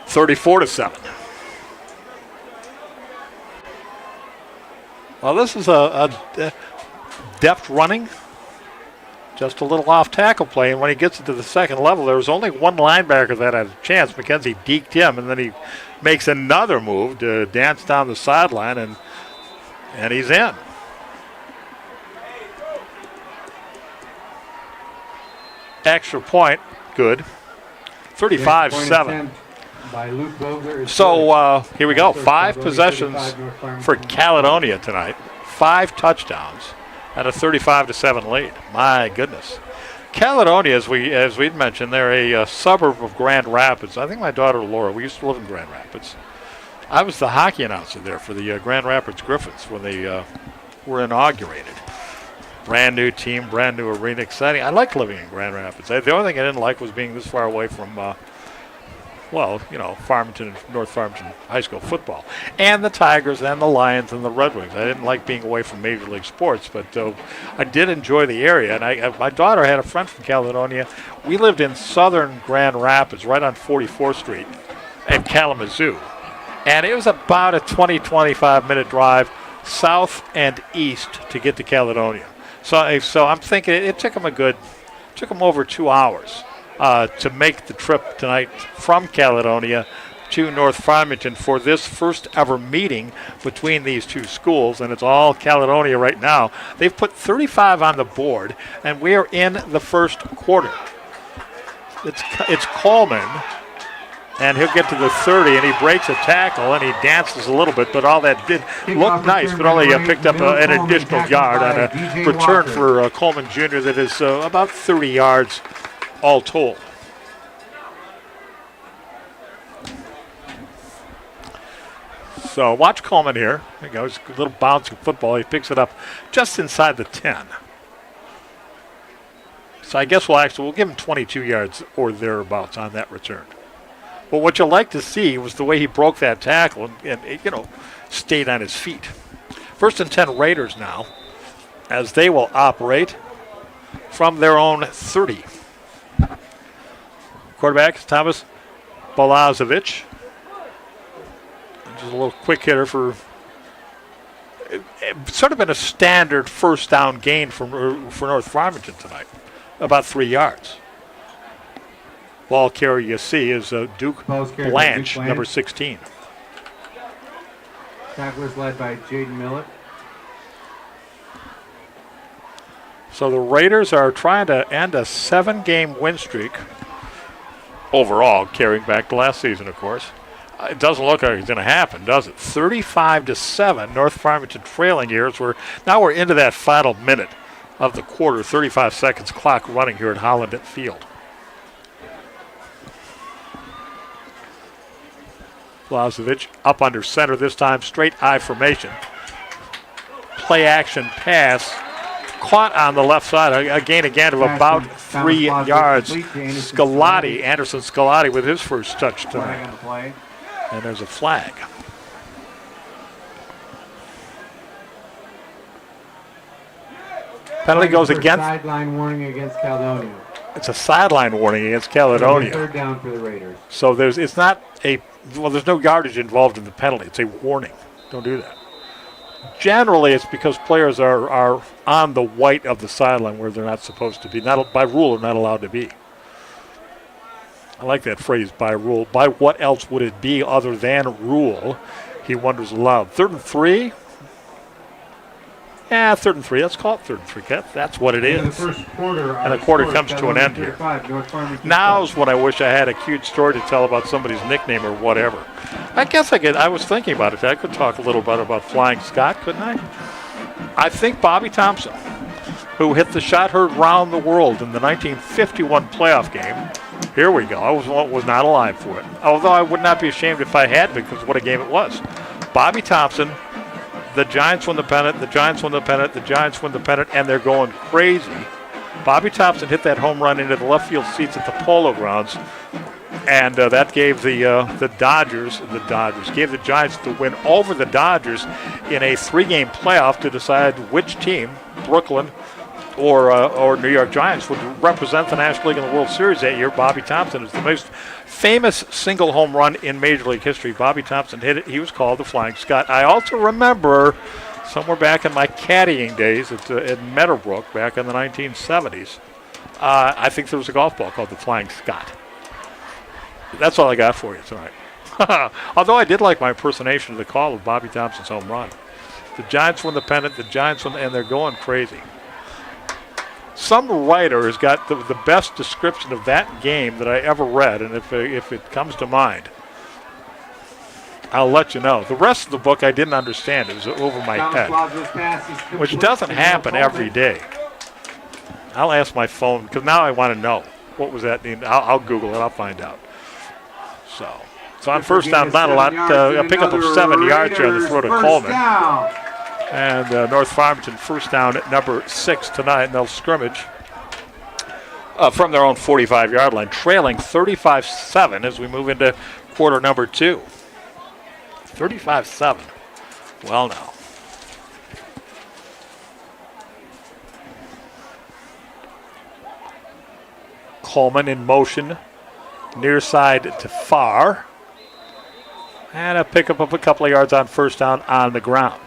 34-7. Well, this is a deft running, just a little off tackle play, and when he gets into the second level, there was only one linebacker that had a chance. McKenzie deked him, and then he makes another move to dance down the sideline, and he's in. Extra point, good. 35-7. So here we go. 5 possessions for Caledonia tonight. 5 touchdowns at a 35-7 lead. My goodness. Caledonia, as we'd mentioned, they're a suburb of Grand Rapids. I think my daughter Laura, we used to live in Grand Rapids. I was the hockey announcer there for the Grand Rapids Griffins when they were inaugurated. Brand new team, brand new arena, exciting. I liked living in Grand Rapids. The only thing I didn't like was being this far away from Farmington, North Farmington High School football. And the Tigers and the Lions and the Red Wings. I didn't like being away from Major League Sports, but I did enjoy the area. And my daughter had a friend from Caledonia. We lived in southern Grand Rapids, right on 44th Street in Kalamazoo. And it was about a 20-25 minute drive south and east to get to Caledonia. So I'm thinking it took them over 2 hours. To make the trip tonight from Caledonia to North Farmington for this first ever meeting between these two schools, and it's all Caledonia right now. They've put 35 on the board, and we are in the first quarter. It's Coleman, and he'll get to the 30, and he breaks a tackle, and he dances a little bit, but all that did look nice, but only picked up an additional yard on a return for Coleman Jr. that is about 30 yards all told. So watch Coleman here. There he goes. A little bouncing football. He picks it up just inside the 10. So I guess we'll give him 22 yards or thereabouts on that return. But what you like to see was the way he broke that tackle and stayed on his feet. 1st and 10 Raiders now, as they will operate from their own 30. Quarterback is Thomas Balazovic. Just a little quick hitter for sort of been a standard first down gain for North Farmington tonight, about 3 yards. Ball carrier you see is Duke Blanche, number 16. Tacklers led by Jaden Millett. So the Raiders are trying to end a 7-game win streak overall, carrying back to last season, of course. It doesn't look like it's going to happen, does it? 35-7, North Farmington trailing here. Now we're into that final minute of the quarter. 35 seconds clock running here at Holland Field. Blazovic up under center this time, straight I formation. Play action pass caught on the left side. A gain again of about 3 yards. Anderson Scalati with his first touch tonight. And there's a flag. Penalty goes against. Sideline warning against Caledonia. It's a sideline warning against Caledonia. 3rd down for the Raiders. So there's no yardage involved in the penalty. It's a warning. Don't do that. Generally, it's because players are on the white of the sideline where they're not supposed to be. Not by rule, are not allowed to be. I like that phrase, by rule. By what else would it be other than rule? He wonders aloud. 3rd and 3. Yeah, 3rd and 3. Let's call it 3rd and 3. That's what it is. The first quarter, and the quarter comes to an end here. Now's when I wish I had a cute story to tell about somebody's nickname or whatever. I guess I could. I was thinking about it. I could talk a little bit about Flying Scott, couldn't I? I think Bobby Thompson, who hit the shot heard round the world in the 1951 playoff game. Here we go. I was not alive for it. Although I would not be ashamed if I had, because what a game it was. Bobby Thompson, the Giants win the pennant, the Giants win the pennant, the Giants win the pennant, and they're going crazy. Bobby Thompson hit that home run into the left field seats at the Polo Grounds, and that gave the Giants the win over the Dodgers in a 3-game playoff to decide which team, Brooklyn or New York Giants, would represent the National League in the World Series that year. Bobby Thompson is the most famous single home run in Major League history. Bobby Thompson hit it. He was called the Flying Scott. I also remember somewhere back in my caddying days at Meadowbrook back in the 1970s, I think there was a golf ball called the Flying Scott. That's all I got for you tonight. Although I did like my impersonation of the call of Bobby Thompson's home run. The Giants won the pennant, the Giants won, and they're going crazy. Some writer has got the best description of that game that I ever read, and if it comes to mind, I'll let you know. The rest of the book I didn't understand. It was over my head, which doesn't happen every day. I'll ask my phone, because now I want to know. What was that name? I'll Google it. I'll find out. So on first down, not a lot. A pickup of 7 yards here on the throw to Coleman. And North Farmington first down at number 6 tonight, and they'll scrimmage from their own 45-yard line, trailing 35-7 as we move into quarter number 2. 35-7. Well, now. Coleman in motion, near side to far. And a pickup of a couple of yards on first down on the ground.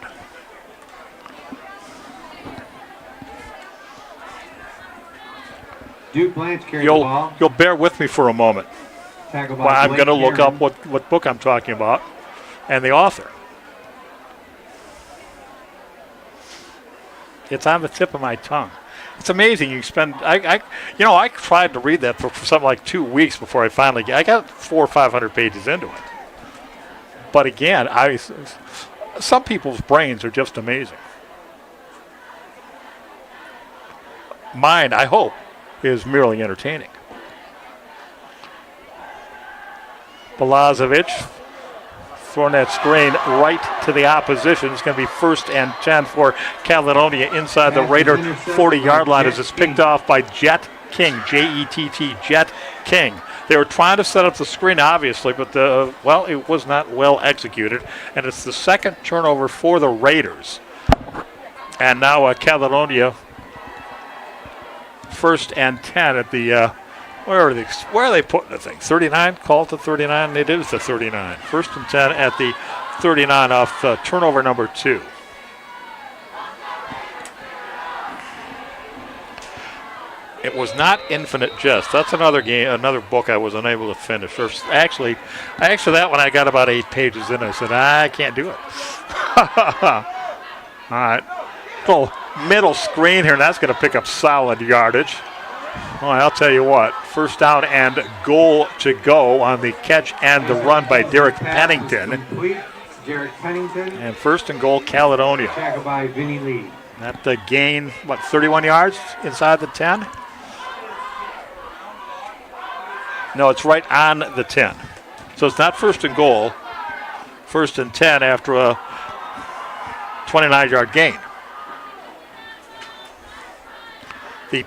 Duke Blanche carries the ball. You'll bear with me for a moment. Well, I'm going to look up what book I'm talking about and the author. It's on the tip of my tongue. It's amazing. You spend. I tried to read that for something like 2 weeks before I finally. I got 400 or 500 pages into it. But again, some people's brains are just amazing. Mine, I hope, is merely entertaining. Balazovic throwing that screen right to the opposition. It's going to be 1st and 10 for Caledonia inside the Raider 40-yard line as it's picked off by Jet King, J-E-T-T, Jet King. They were trying to set up the screen, obviously, but, it was not well executed. And it's the second turnover for the Raiders. And now Caledonia, 1st and 10 at the, where are they putting the thing? 39? Call it the 39? It is the 39. 1st and 10 at the 39 off turnover number 2. It was not Infinite Jest. That's another game, another book I was unable to finish. Actually, that one I got about 8 pages in. I said, I can't do it. All right. Little middle screen here, and that's going to pick up solid yardage. Well, I'll tell you what. 1st down and goal to go on the catch and the run by Derek Pennington. Derek Pennington. And 1st and goal, Caledonia. Tackled by Vinny Lee. That gain, 31 yards inside the 10? No, it's right on the 10. So it's not 1st and goal. 1st and 10 after a 29-yard gain. The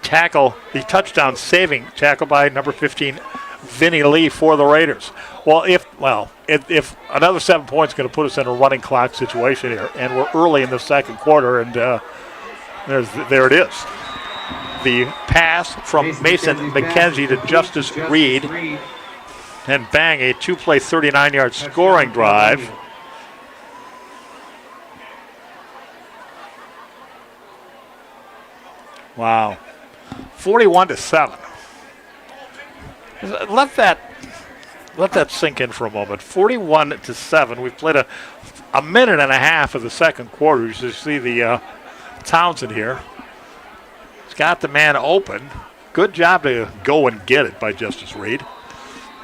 touchdown saving tackle by number 15, Vinny Lee for the Raiders. Well, if another 7 points is going to put us in a running clock situation here, and we're early in the second quarter, and there it is. The pass from Mason McKenzie to Justice Reed, and bang, a 2-play 39-yard scoring drive. Wow. 41-7. Let that sink in for a moment. 41-7. We've played a minute and a half of the second quarter. You see the Townsend here. He's got the man open. Good job to go and get it by Justice Reed.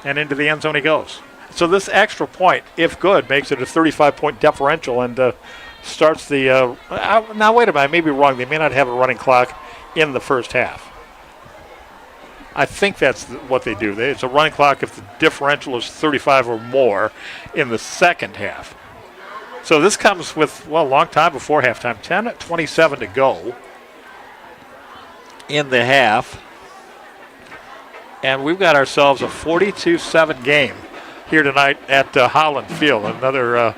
And into the end zone he goes. So this extra point, if good, makes it a 35-point differential and starts the now wait a minute, I may be wrong. They may not have a running clock in the first half. I think that's what they do. It's a running clock if the differential is 35 or more in the second half. So this comes with, a long time before halftime. 10:27 to go in the half. And we've got ourselves a 42-7 game here tonight at Holland Field. Another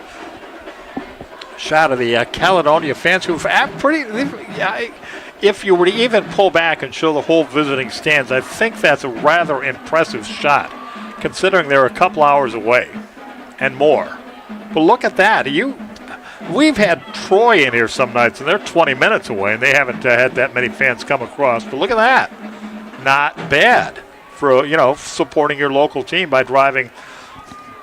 shot of the Caledonia fans who've if you were to even pull back and show the whole visiting stands, I think that's a rather impressive shot, considering they're a couple hours away and more. But look at that. We've had Troy in here some nights, and they're 20 minutes away, and they haven't had that many fans come across. But look at that. Not bad for, supporting your local team by driving,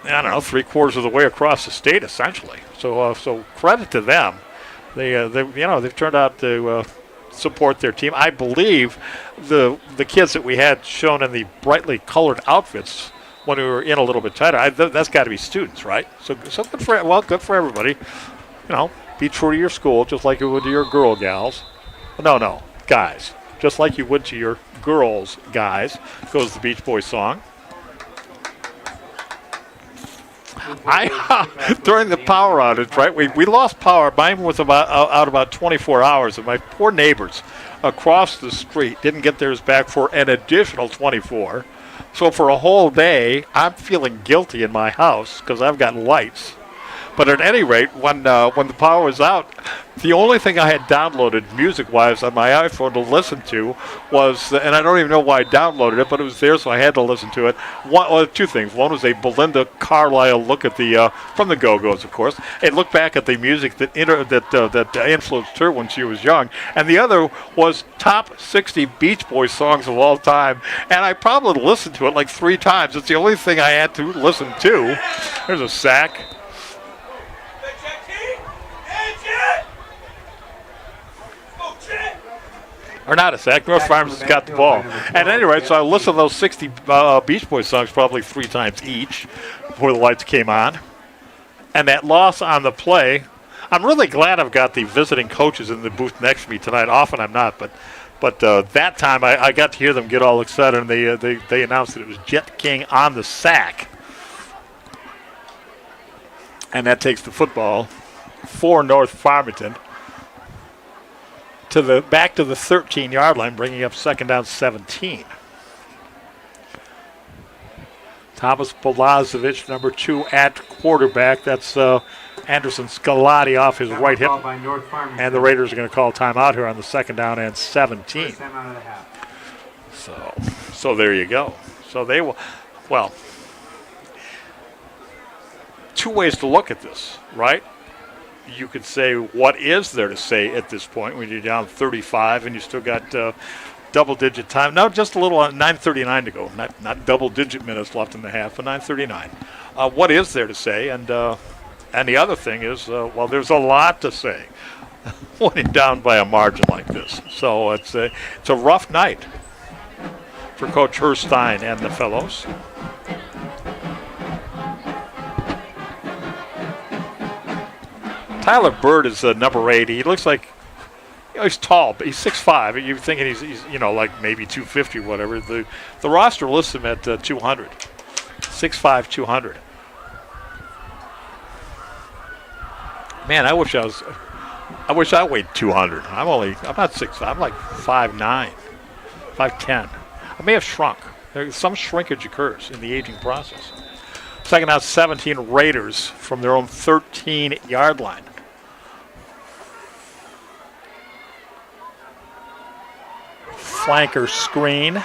3/4 of the way across the state, essentially. So credit to them. They've turned out to support their team. I believe the kids that we had shown in the brightly colored outfits when we were in a little bit tighter, that's got to be students, right? So good for everybody. Be true to your school, just like you would to your girl gals. No, guys, just like you would to your girls, guys. Goes the Beach Boys song. During the power outage, right? We lost power. Mine was out about 24 hours, and my poor neighbors across the street didn't get theirs back for an additional 24. So for a whole day, I'm feeling guilty in my house because I've got lights. But at any rate, when the power was out, the only thing I had downloaded music-wise on my iPhone to listen to was, and I don't even know why I downloaded it, but it was there, so I had to listen to it. Two things. One was a Belinda Carlisle look at the from the Go-Go's, of course, and look back at the music that influenced her when she was young. And the other was top 60 Beach Boys songs of all time, and I probably listened to it like 3 times. It's the only thing I had to listen to. There's a sack. Or not a sack. North Farmington's got the ball. At any rate, so I listened to those 60 Beach Boys songs probably 3 times each before the lights came on. And that loss on the play, I'm really glad I've got the visiting coaches in the booth next to me tonight. Often I'm not, but that time I got to hear them get all excited, and they announced that it was Jet King on the sack. And that takes the football for North Farmington. back to the 13-yard line, bringing up second down 17. Thomas Bolazovic, number 2 at quarterback. That's Anderson Scalati off his right hip. And the Raiders are going to call timeout here on the second down and 17. First time out of the half. So there you go. So they will, well, two ways to look at this, right? You could say, what is there to say at this point when you're down 35 and you still got double-digit time? No, just a little, 9:39 to go. Not double-digit minutes left in the half, but 9:39. What is there to say? And the other thing is, well, there's a lot to say when you're down by a margin like this. So it's a rough night for Coach Herstein and the fellows. Tyler Bird is number 8. He looks like, he's tall, but he's 6'5". You're thinking he's like maybe 250 or whatever. The roster lists him at 200. 6'5", 200. Man, I wish I weighed 200. I'm not 6'5". I'm like 5'9", 5'10". I may have shrunk. Some shrinkage occurs in the aging process. Second down 17, Raiders from their own 13-yard line. Flanker screen.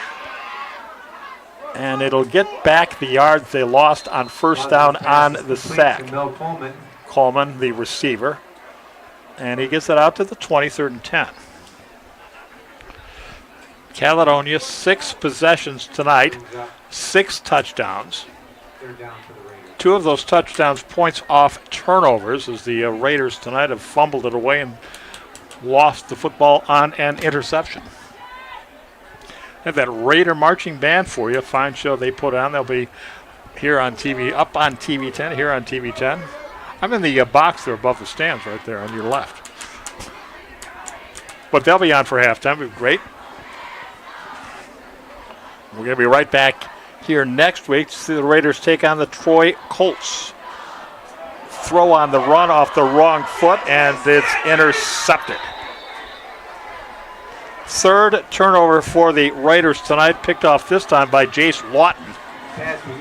And it'll get back the yards they lost on first down on the sack. Coleman, the receiver. And he gets it out to the 20, 3rd and 10. Caledonia, 6 possessions tonight, 6 touchdowns. 2 of those touchdowns points off turnovers, as the Raiders tonight have fumbled it away and lost the football on an interception. Have that Raider marching band for you. Fine show they put on. They'll be here on TV, up on TV 10, here on TV 10. I'm in the box there above the stands right there on your left. But they'll be on for halftime. It'll be great. We're going to be right back here next week to see the Raiders take on the Troy Colts. Throw on the run off the wrong foot, and it's intercepted. 3rd turnover for the Raiders tonight, picked off this time by Jace Lawton.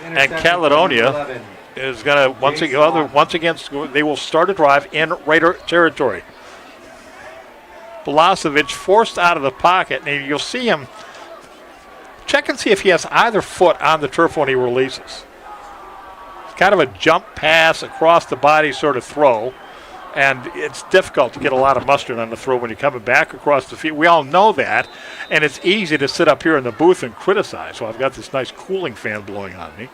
And Caledonia is going to once again they will start a drive in Raider territory. Bolazovic forced out of the pocket, and you'll see him check and see if he has either foot on the turf when he releases. It's kind of a jump pass across the body sort of throw, and it's difficult to get a lot of mustard on the throw when you're coming back across the field. We all know that, and it's easy to sit up here in the booth and criticize. So I've got this nice cooling fan blowing on me.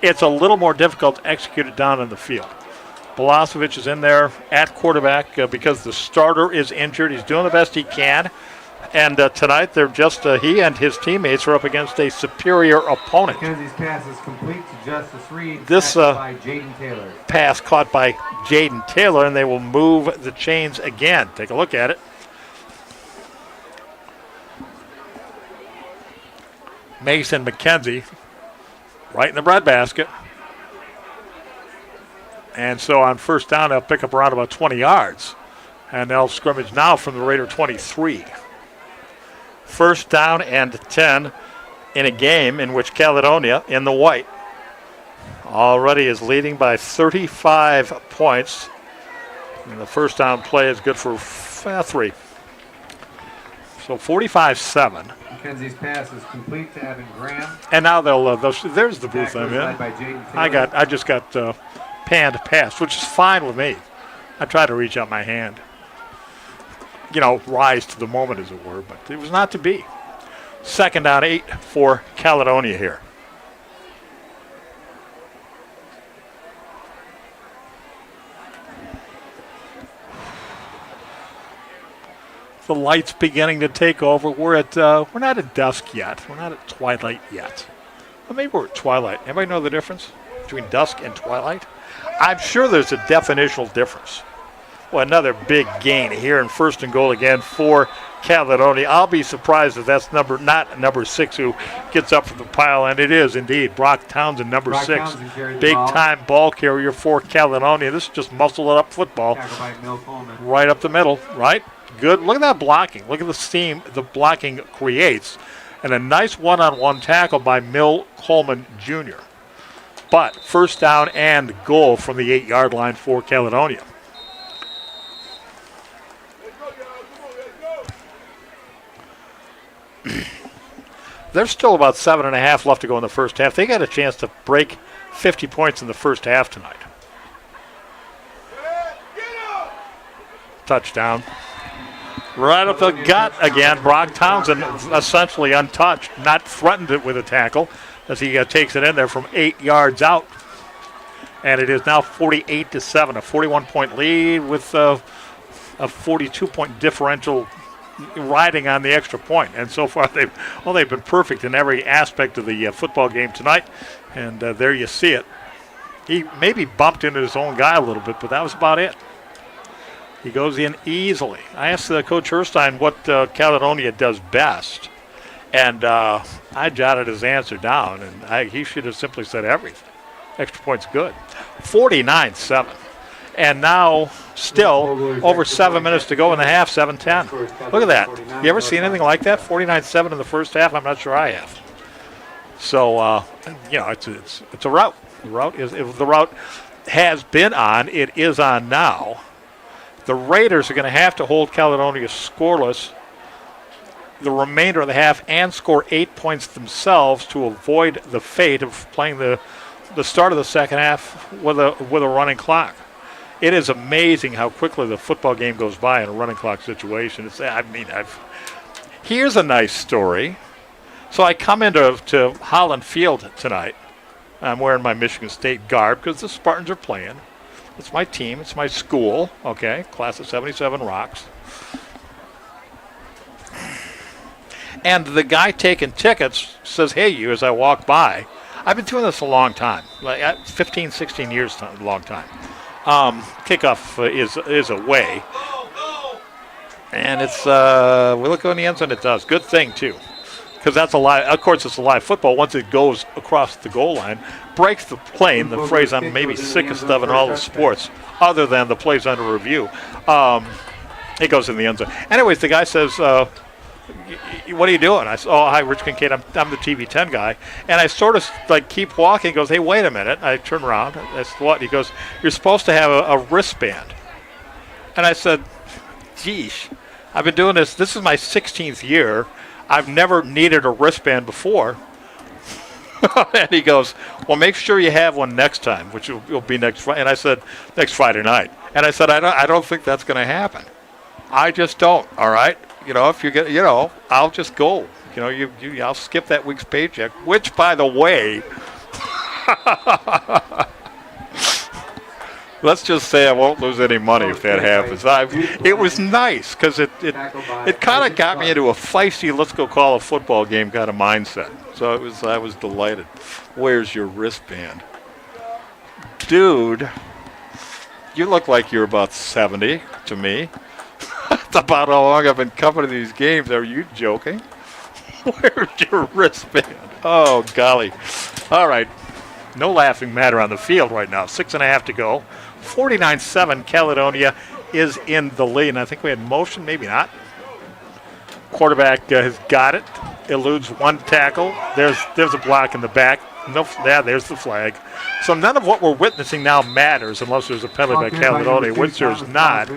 It's a little more difficult to execute it down on the field. Bolazovic is in there at quarterback because the starter is injured. He's doing the best he can. And tonight, they're just he and his teammates are up against a superior opponent. Mackenzie's pass is complete to Justice Reed. This by Jaden Taylor. Pass caught by Jaden Taylor, and they will move the chains again. Take a look at it. Mason McKenzie right in the breadbasket. And so on first down, they'll pick up around about 20 yards. And they'll scrimmage now from the Raider 23. First down and 10 in a game in which Caledonia, in the white, already is leading by 35 points. And the first down play is good for 3. So 45-7. Mackenzie's pass is complete to Evan Graham. And now there's the booth I'm in. I just got panned pass, which is fine with me. I try to reach out my hand. Rise to the moment, as it were, but it was not to be. Second down 8 for Caledonia here. The light's beginning to take over. We're not at dusk yet. We're not at twilight yet. Well, maybe we're at twilight. Anybody know the difference between dusk and twilight? I'm sure there's a definitional difference. Well, another big gain here in 1st and goal again for Caledonia. I'll be surprised if that's not number 6 who gets up from the pile, and it is indeed Brock Townsend, number 6. Big-time ball carrier for Caledonia. This is just muscle-it-up football. Right up the middle, right? Good. Look at that blocking. Look at the seam the blocking creates. And a nice one-on-one tackle by Mill Coleman Jr. But first down and goal from the 8-yard line for Caledonia. There's still about 7.5 left to go in the first half. They got a chance to break 50 points in the first half tonight. Touchdown. Right up the gut again. Brock Townsend essentially untouched, not threatened it with a tackle as he takes it in there from 8 yards out. And it is now 48-7, a 41-point lead with a 42-point differential riding on the extra point. And so far they've been perfect in every aspect of the football game tonight. And there you see it. He maybe bumped into his own guy a little bit, but that was about it. He goes in easily. I asked Coach Herstein what Caledonia does best, and I jotted his answer down, and he should have simply said everything. Extra point's good. 49-7. And now still over 7 minutes to go in the half, 7-10. Look at that. You ever seen anything like that? 49-7 in the first half? I'm not sure I have. So, it's a route. The route has been on. It is on now. The Raiders are going to have to hold Caledonia scoreless the remainder of the half and score 8 points themselves to avoid the fate of playing the start of the second half with a running clock. It is amazing how quickly the football game goes by in a running clock situation. Here's a nice story. So I come into Holland Field tonight. I'm wearing my Michigan State garb because the Spartans are playing. It's my team. It's my school. Okay, class of 77 rocks. And the guy taking tickets says, "Hey, you," as I walk by. I've been doing this a long time, like 15, 16 years, a long time. Kickoff is away. And it's, we look on the end zone, it does. Good thing, too. Because that's a live, of course, it's a live football. Once it goes across the goal line, breaks the plane, the phrase I'm maybe sickest of in all the sports, other than the plays under review. It goes in the end zone. Anyways, the guy says, "What are you doing?" I said, "Oh, hi, Rich Kincaid. I'm the TV10 guy." And I sort of keep walking. He goes, "Hey, wait a minute." I turn around. I said, "What?" He goes, "You're supposed to have a wristband." And I said, "Geesh, I've been doing this. This is my 16th year. I've never needed a wristband before." And he goes, "Well, make sure you have one next time," which will be next Friday. And I said, "Next Friday night." And I said, I don't think that's going to happen. I just don't, all right? If you get, I'll just go. I'll skip that week's paycheck, which, by the way, let's just say I won't lose any money if that happens. It was nice because it kind of got me into a feisty, let's go call a football game kind of mindset. So I was delighted. Where's your wristband? Dude, you look like you're about 70 to me. That's about how long I've been coming to these games. Are you joking? Where's your wristband? Oh, golly. All right. No laughing matter on the field right now. 6.5 to go. 49-7. Caledonia is in the lead. And I think we had motion, maybe not. Quarterback has got it. Eludes one tackle. There's a block in the back. No, there's the flag. So none of what we're witnessing now matters unless there's a penalty by Caledonia, which there's not.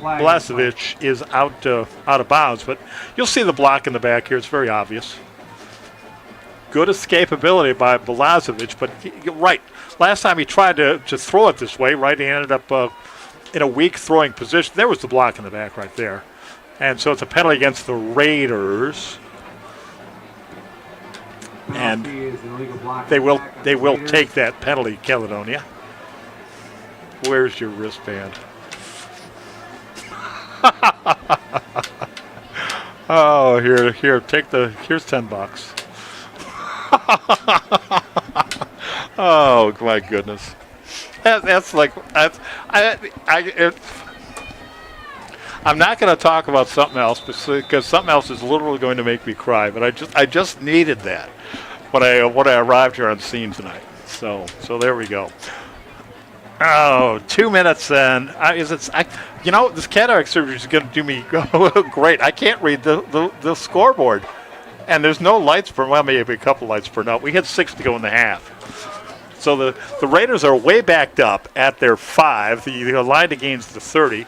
Blasevich is out of bounds, but you'll see the block in the back here. It's very obvious. Good escapability by Blasevich, but you're right. Last time he tried to throw it this way, right, he ended up in a weak throwing position. There was the block in the back right there. And so it's a penalty against the Raiders. And they will take that penalty, Caledonia. Where's your wristband? Oh, here, here's $10. Oh my goodness, I'm not going to talk about something else because something else is literally going to make me cry. But I just needed that when I arrived here on scene tonight. So there we go. Oh, 2 minutes and this cataract surgery is going to do me great. I can't read the scoreboard. And there's no lights per, well, maybe a couple lights per note. We had 6 to go in the half. So the Raiders are way backed up at their 5. The line to gain's the 30.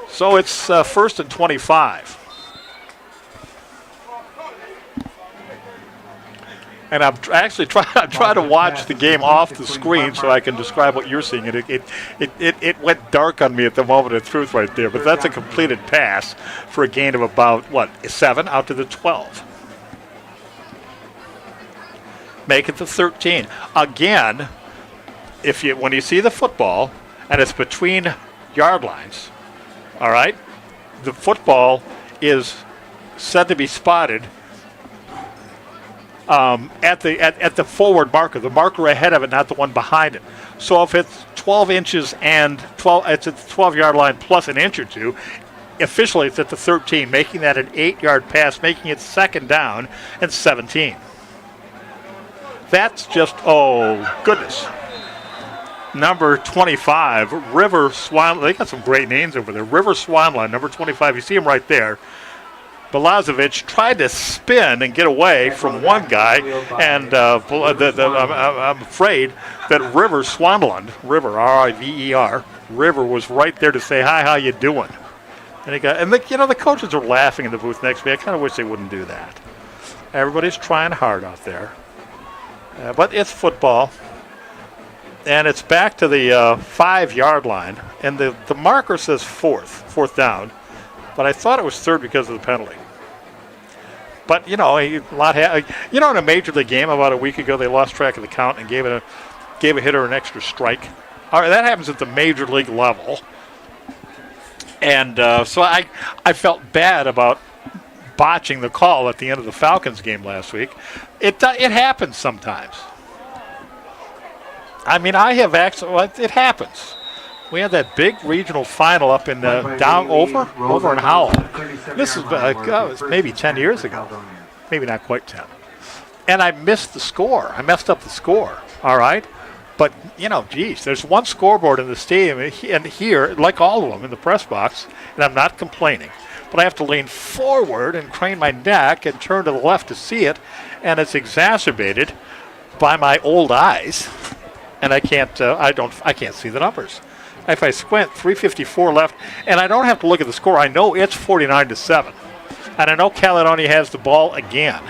So it's first and 25. And I'm actually trying to watch the game off the screen so I can describe what you're seeing. It went dark on me at the moment of truth right there. But that's a completed pass for a gain of about, 7 out to the 12. Make it to 13. Again, when you see the football and it's between yard lines, all right, the football is said to be spotted at the forward marker, the marker ahead of it, not the one behind it. So if it's 12 inches and it's at the 12-yard line plus an inch or two, officially it's at the 13, making that an 8-yard pass, making it second down and 17. That's just, oh, goodness. Number 25, River Swan. They got some great names over there. River Swanline, number 25. You see him right there. Belazovic tried to spin and get away from one guy, and I'm afraid that River Swanland, River, R-I-V-E-R, River was right there to say, hi, how you doing? And the coaches are laughing in the booth next to me. I kind of wish they wouldn't do that. Everybody's trying hard out there. But it's football, and it's back to the 5-yard line, and the marker says fourth down, but I thought it was third because of the penalty. But, in a major league game about a week ago, they lost track of the count and gave a hitter an extra strike. All right, that happens at the major league level, and so I felt bad about botching the call at the end of the Falcons game last week. It happens sometimes. I mean, it happens. We had that big regional final up in over in Howell. This is it was maybe 10 years ago, maybe not quite 10. And I missed the score. I messed up the score. All right, but there's one scoreboard in the stadium, and here, like all of them, in the press box, and I'm not complaining. But I have to lean forward and crane my neck and turn to the left to see it, and it's exacerbated by my old eyes, and I can't see the numbers. If I squint, 3:54 left, and I don't have to look at the score. I know it's 49-7, and I know Caledonia has the ball again.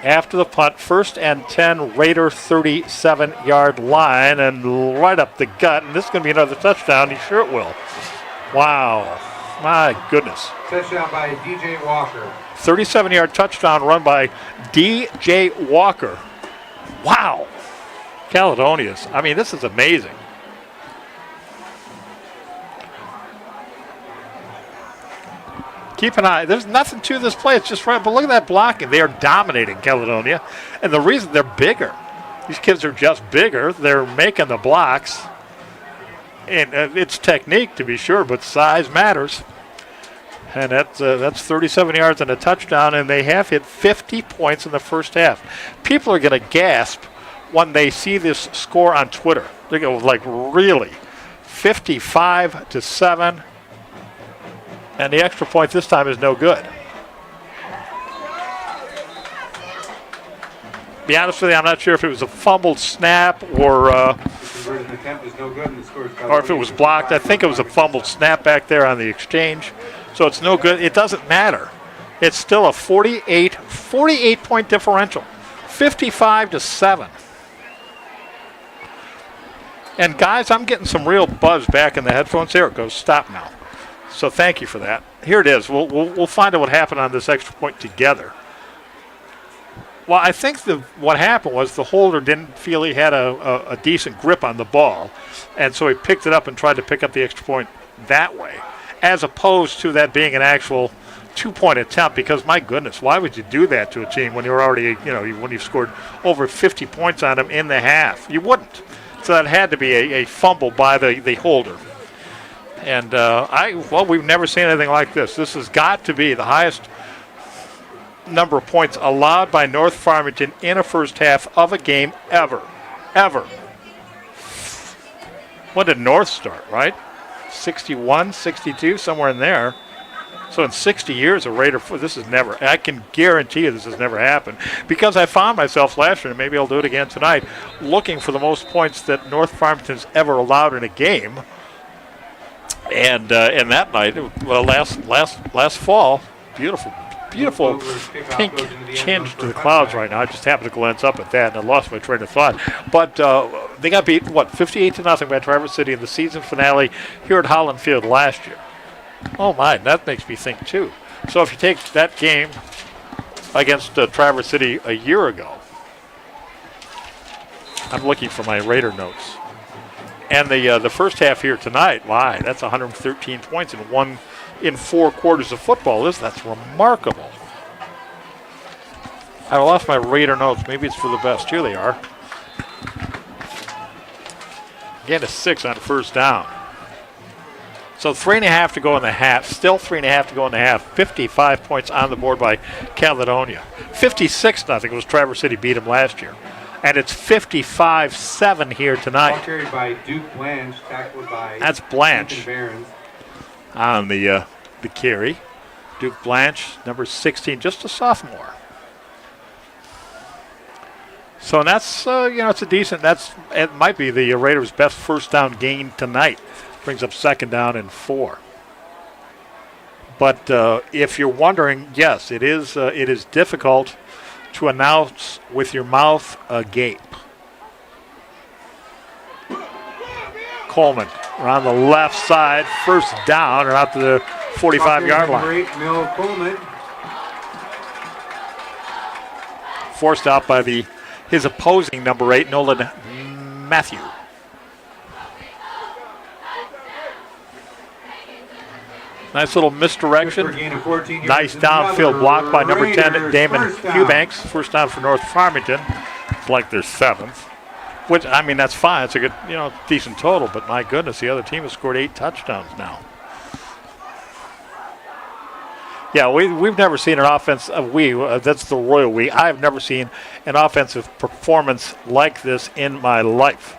After the punt, 1st and 10, Raider 37-yard line, and right up the gut, and this is going to be another touchdown. You sure it will. Wow. My goodness. Touchdown by DJ Walker. 37-yard touchdown run by DJ Walker. Wow. Caledonia's. I mean, this is amazing. Keep an eye. There's nothing to this play. It's just right. But look at that blocking. They are dominating Caledonia. And the reason they're bigger. These kids are just bigger. They're making the blocks. And it's technique, to be sure, but size matters. And that's 37 yards and a touchdown, and they have hit 50 points in the first half. People are going to gasp when they see this score on Twitter. They go, really? 55-7, and the extra point this time is no good. Be honest with you, I'm not sure if it was a fumbled snap or if it was blocked. I think it was a fumbled snap back there on the exchange. So it's no good. It doesn't matter. It's still a 48-point differential, 55-7. And guys, I'm getting some real buzz back in the headphones. There it goes. Stop now. So thank you for that. Here it is. We'll find out what happened on this extra point together. Well, I think what happened was the holder didn't feel he had a decent grip on the ball, and so he picked it up and tried to pick up the extra point that way, as opposed to that being an actual 2-point attempt, because, my goodness, why would you do that to a team when you're already, when you've scored over 50 points on them in the half? You wouldn't. So that had to be a fumble by the holder. And, we've never seen anything like this. This has got to be the highest number of points allowed by North Farmington in a first half of a game ever. When did North start, right? 61, 62, somewhere in there. So in 60 years, a Raider, this has never, I can guarantee you this has never happened. Because I found myself last year, and maybe I'll do it again tonight, looking for the most points that North Farmington's ever allowed in a game. And that night, well, last fall, beautiful pink tinge to the clouds right now. I just happened to glance up at that, and I lost my train of thought. But they got beat, 58-0 by Traverse City in the season finale here at Holland Field last year. Oh, my, that makes me think, too. So if you take that game against Traverse City a year ago, I'm looking for my Raider notes. And the first half here tonight, why, that's 113 points in 4 quarters of football. That's remarkable. I lost my Raider notes. Maybe it's for the best. Here they are. Again, a 6 on first down. So 3.5 to go in the half. Still 3.5 to go in the half. 55 points on the board by Caledonia. 56-0 was Traverse City beat them last year. And it's 55-7 here tonight. Ball carried by Duke Blanche, tackled by that's Blanche on the carry. Duke Blanche, number 16, just a sophomore. So that's it's a decent. It might be the Raiders' best first down gain tonight. Brings up second down and 4. But if you're wondering, yes, it is difficult to announce with your mouth agape. Coleman around the left side, first down, and out to the 45-yard line. Mill Coleman. Forced out by his opposing number 8, Nolan Matthew. Nice little misdirection. Nice downfield block by number 10, Damon Eubanks. First down for North Farmington. It's like their 7th. Which, I mean, that's fine. It's a good, decent total. But my goodness, the other team has scored 8 touchdowns now. Yeah, we've never seen an offense. That's the Royal we. I've never seen an offensive performance like this in my life.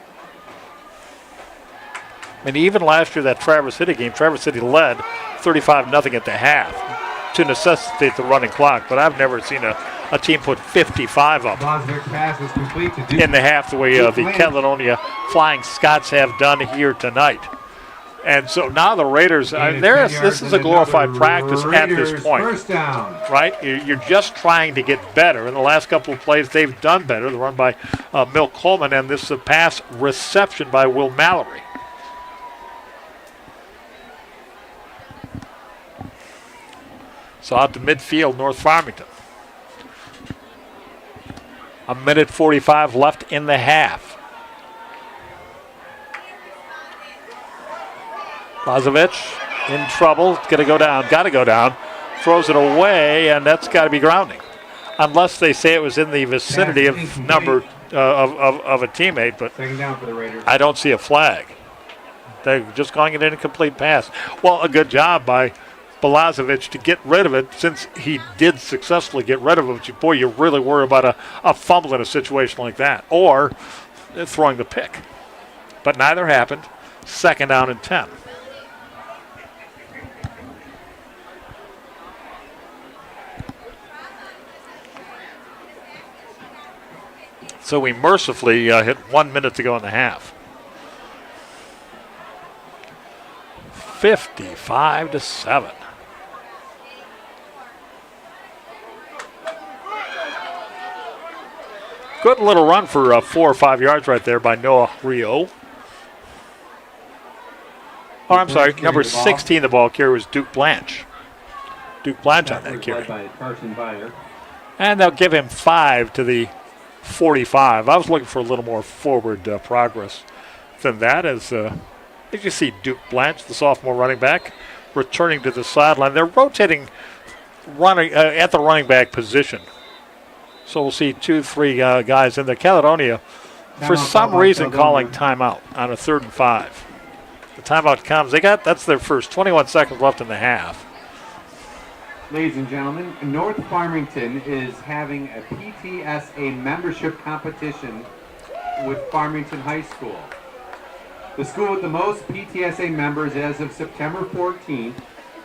And even last year, that Traverse City game, Traverse City led 35-0 at the half to necessitate the running clock. But I've never seen a team put 55 up in the half the way the Caledonia Flying Scots have done here tonight. And so now the Raiders, this is a glorified practice at this point. First down. Right? You're just trying to get better. In the last couple of plays, they've done better. The run by Mill Coleman, and this is a pass reception by Will Mallory. So out to midfield, North Farmington. 1:45 left in the half. Lazovic in trouble. It's going to go down. Got to go down. Throws it away, and that's got to be grounding. Unless they say it was in the vicinity of number of a teammate, but second down for the Raiders. I don't see a flag. They're just calling it an incomplete pass. Well, a good job by Balazovic to get rid of it, since he did successfully get rid of it. Boy, you really worry about a fumble in a situation like that, or throwing the pick. But neither happened. Second down and 10. So we mercifully hit 1 minute to go in the half. 55-7. Good little run for 4 or 5 yards right there by Noah Rio. Oh, I'm sorry, number 16 the ball carrier was Duke Blanche. Duke Blanche on that carry. And they'll give him 5 to the 45. I was looking for a little more forward progress than that, as you see Duke Blanche, the sophomore running back, returning to the sideline. They're rotating running at the running back position. So we'll see 2-3 guys in there. Caledonia, for some reason, calling timeout on a 3rd and 5. The timeout comes. That's their first. 21 seconds left in the half. Ladies and gentlemen, North Farmington is having a PTSA membership competition with Farmington High School. The school with the most PTSA members as of September 14th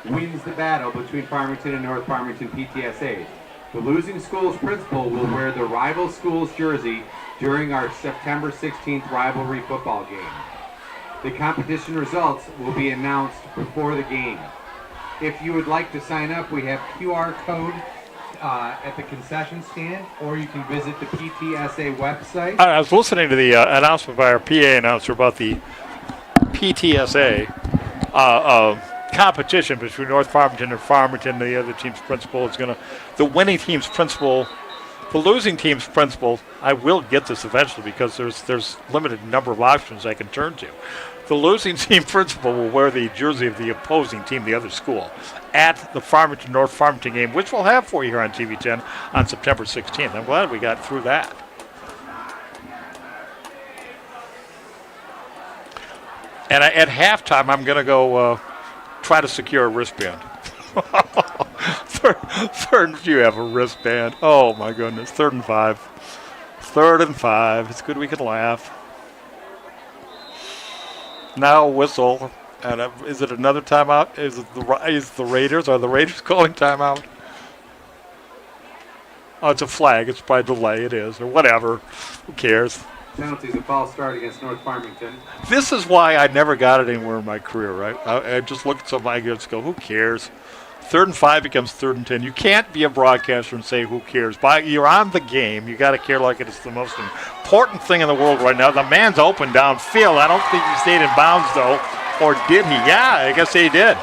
wins the battle between Farmington and North Farmington PTSAs. The losing school's principal will wear the rival school's jersey during our September 16th rivalry football game. The competition results will be announced before the game. If you would like to sign up, we have QR code at the concession stand, or you can visit the PTSA website. I was listening to the announcement by our PA announcer about the PTSA competition between North Farmington and Farmington. The other team's principal is going to, the winning team's principal, the losing team's principal. I will get this eventually because there's limited number of options I can turn to. The losing team principal will wear the jersey of the opposing team, the other school, at the Farmington North Farmington game, which we'll have for you here on TV 10 on September 16th. I'm glad we got through that. And at halftime, I'm going to go try to secure a wristband. Third, you have a wristband. Oh, my goodness. 3rd and 5. 3rd and 5. It's good we can laugh. Now a whistle. And is it another timeout? Is the Raiders? Are the Raiders calling timeout? Oh, it's a flag. It's by delay. It is. Or whatever. Who cares? Penalties, a false start against North Farmington. This is why I never got it anywhere in my career, right? I just look at somebody and just go, who cares? 3rd and 5 becomes 3rd and 10. You can't be a broadcaster and say, who cares? You're on the game. You got to care like it is the most important thing in the world right now. The man's open downfield. I don't think he stayed in bounds, though. Or did he? Yeah, I guess he did.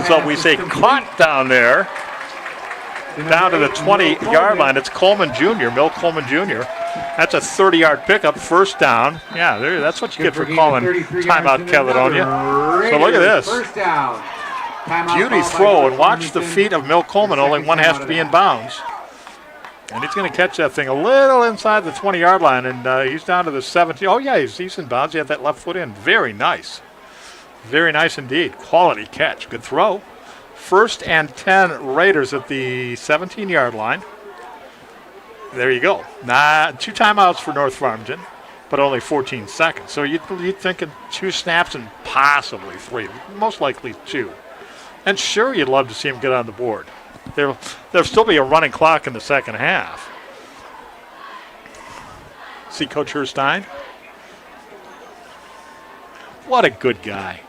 So we say caught down there. Down to the 20-yard line. It's Coleman Jr., Mill Coleman Jr. That's a 30-yard pickup, first down. Yeah, that's what you get for calling timeout, Caledonia. So look at this. First down. Beauty throw, and watch the feet of Mill Coleman. Only one has to be in bounds. And he's going to catch that thing a little inside the 20-yard line, and he's down to the 17. Oh, yeah, he's in bounds. He had that left foot in. Very nice. Very nice indeed. Quality catch. Good throw. 1st and 10 Raiders at the 17-yard line. There you go. 2 timeouts for North Farmington, but only 14 seconds. So you'd think 2 snaps and possibly 3, most likely 2. And sure, you'd love to see him get on the board. There'll still be a running clock in the second half. See Coach Herstein? What a good guy.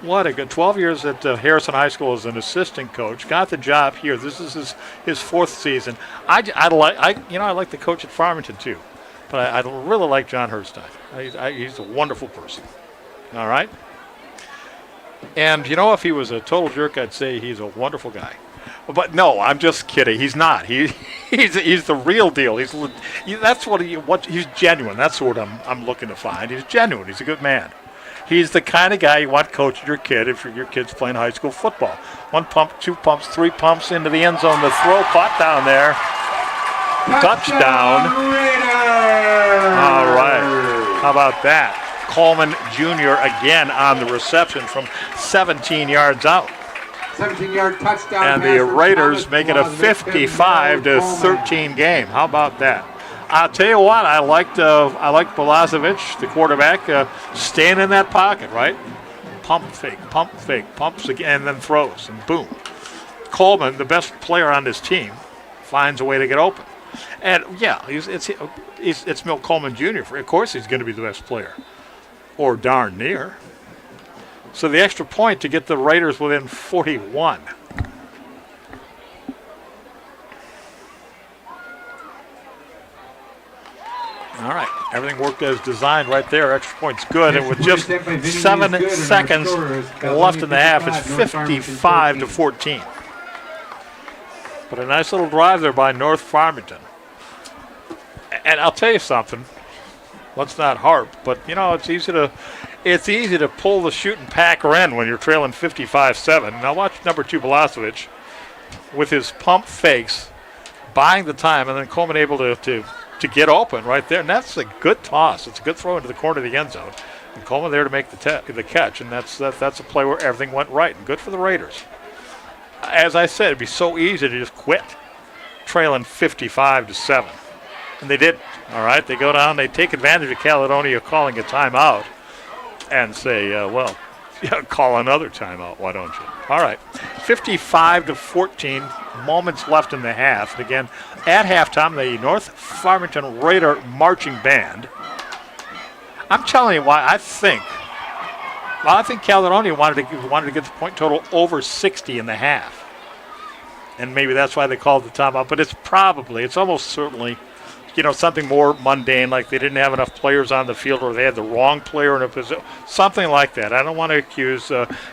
What a good 12 years at Harrison High School as an assistant coach. Got the job here. This is his 4th season. I like the coach at Farmington too, but I really like John Herstein. He's a wonderful person. All right. And if he was a total jerk, I'd say he's a wonderful guy. But no, I'm just kidding. He's not. He's the real deal. He's genuine. That's what I'm looking to find. He's genuine. He's a good man. He's the kind of guy you want coaching your kid if your kid's playing high school football. 1 pump, 2 pumps, 3 pumps into the end zone. The throw caught down there. Touchdown. All right. How about that? Coleman Jr. again on the reception from 17 yards out. 17-yard touchdown. And the Raiders make it a 55-13 game. How about that? I'll tell you what, I liked Balazovic, the quarterback, staying in that pocket, right? Pumps again, and then throws, and boom. Coleman, the best player on this team, finds a way to get open. And, yeah, it's Milt Coleman Jr. Of course he's going to be the best player, or darn near. So the extra point to get the Raiders within 41. All right, everything worked as designed right there. Extra point's good, and with just 7 seconds left in the half, it's 55-14. But a nice little drive there by North Farmington. And I'll tell you something. Let's not harp, but it's easy to pull the shooting packer in when you're trailing 55-7. Now watch number 2 Balazovic with his pump fakes, buying the time, and then Coleman able to get open right there. And that's a good toss. It's a good throw into the corner of the end zone. And Coleman there to make the catch. And that's a play where everything went right. And good for the Raiders. As I said, it'd be so easy to just quit trailing 55-7. And they did. All right, they go down. They take advantage of Caledonia calling a timeout. and say, well, yeah, call another timeout, why don't you? All right, 55-14, moments left in the half. And again, at halftime, the North Farmington Raider Marching Band. I'm telling you why I think Caledonia wanted to get the point total over 60 in the half. And maybe that's why they called the timeout. But it's almost certainly, something more mundane, like they didn't have enough players on the field or they had the wrong player in a position, something like that. I don't want to accuse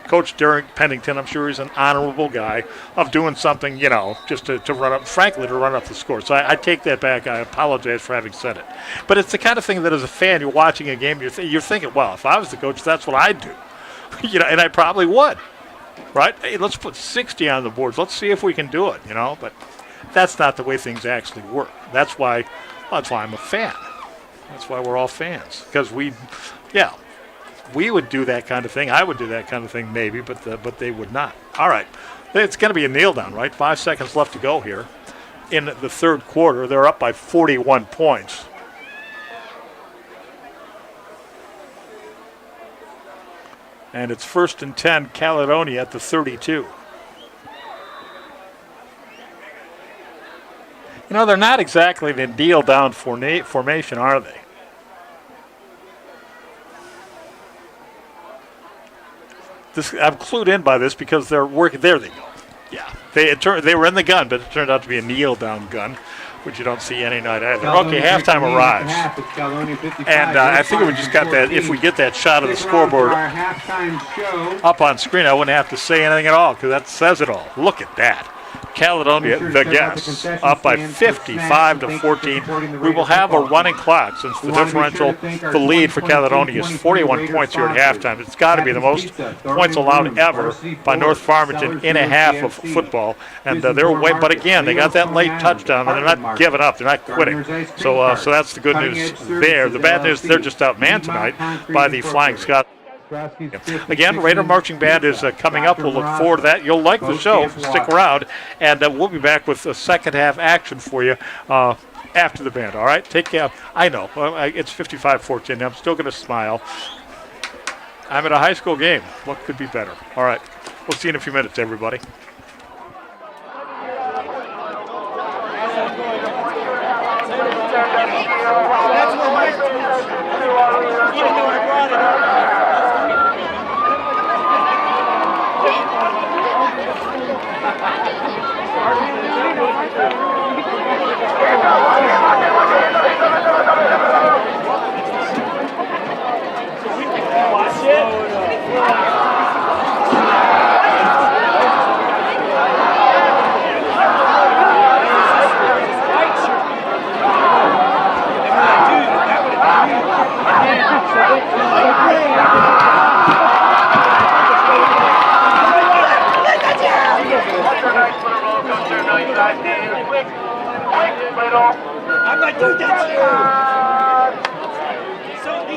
Coach Derek Pennington, I'm sure he's an honorable guy, of doing something, just to run up, frankly, to run up the score. So I take that back. I apologize for having said it. But it's the kind of thing that as a fan, you're watching a game, you're thinking, well, if I was the coach, that's what I'd do. And I probably would. Right? Hey, let's put 60 on the boards. Let's see if we can do it, But that's not the way things actually work. That's why I'm a fan. That's why we're all fans. Because we would do that kind of thing. I would do that kind of thing maybe, but they would not. All right. It's going to be a kneel down, right? 5 seconds left to go here in the third quarter. They're up by 41 points. And it's 1st and 10, Caledonia at the 32. They're not exactly the kneel down formation, are they? I'm clued in by this because they're working. There they go. Yeah, they were in the gun, but it turned out to be a kneel down gun, which you don't see any night either. Okay, halftime arrives. And I think we just got that. If we get that shot of the scoreboard up on screen, I wouldn't have to say anything at all because that says it all. Look at that. Caledonia, the guests, up by 55-14. We will have a running clock since the differential, the lead for Caledonia is 41 points here at halftime. It's got to be the most points allowed ever by North Farmington in a half of football. And they're away, but again, they got that late touchdown, and they're not giving up. They're not quitting. So that's the good news there. The bad news, they're just outmanned tonight by the Flying Scots. Again, Raider Marching Band is coming up. We'll look forward to that. You'll like the show. Stick around, and we'll be back with a second half action for you after the band. All right? Take care. I know. It's 55-14. I'm still going to smile. I'm at a high school game. What could be better? All right. We'll see you in a few minutes, everybody.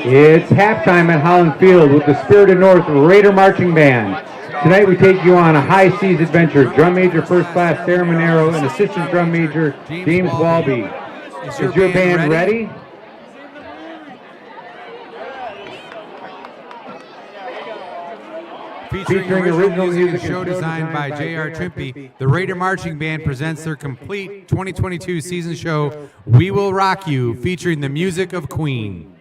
It's halftime at Holland Field with the Spirited North Raider Marching Band. Tonight we take you on a high seas adventure. Drum Major First Class Sarah Monero and Assistant Drum Major James Walby. Is your band ready? Featuring original music and show designed by J.R. Trimpey, the Raider Marching Band presents their complete 2022 season show, We Will Rock You, featuring the music of Queen.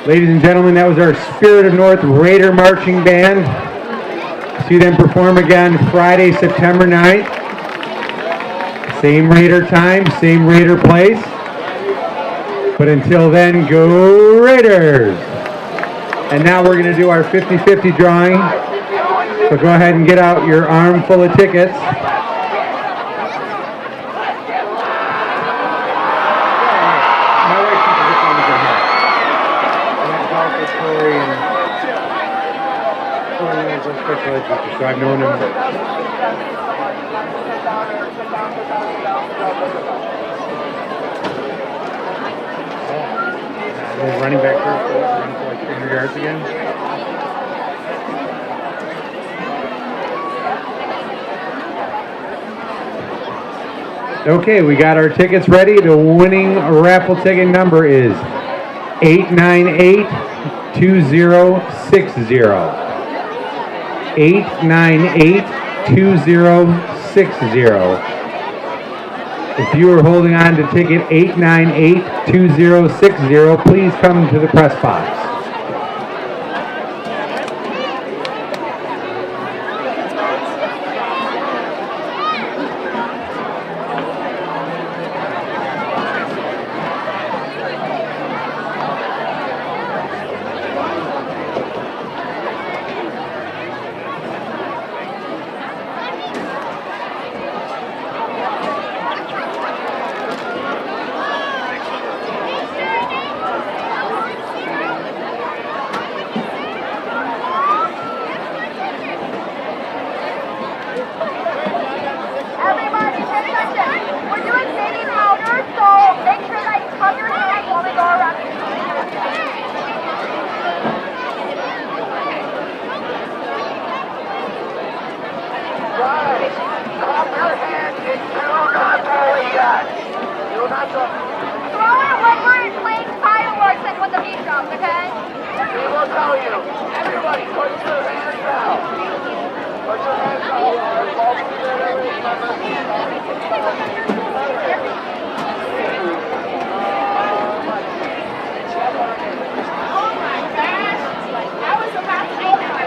Ladies and gentlemen, that was our Spirit of North Raider Marching Band. See them perform again Friday, September 9th. Same Raider time, same Raider place. But until then, go Raiders! And now we're going to do our 50-50 drawing. So go ahead and get out your armful of tickets. So I've known him. Running back running for like 300 yards again. Okay, we got our tickets ready. The winning raffle ticket number is 898-2060. 898-2060. If you are holding on to ticket 898-2060, please come to the press box. Throw in a rubber and fling fireworks at when the beat drops, okay? We will tell you. Everybody, put your hands out. Put your hands out. Oh my gosh! I was about to make that.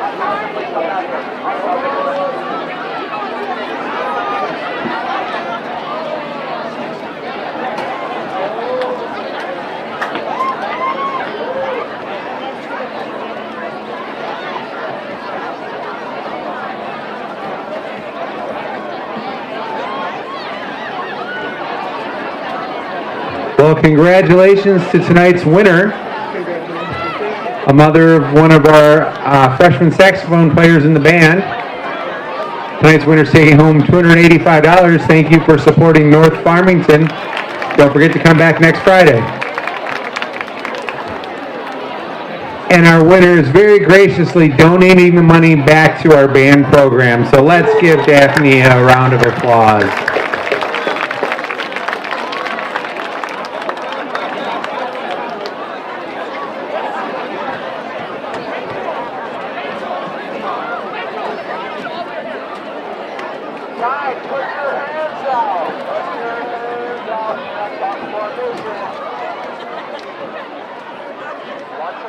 Well, congratulations to tonight's winner, a mother of one of our freshman saxophone players in the band. Tonight's winner's taking home $285. Thank you for supporting North Farmington. Don't forget to come back next Friday. And our winner is very graciously donating the money back to our band program. So let's give Daphne a round of applause. Guys, put your hands out. Put your hands out. That's our formation. Once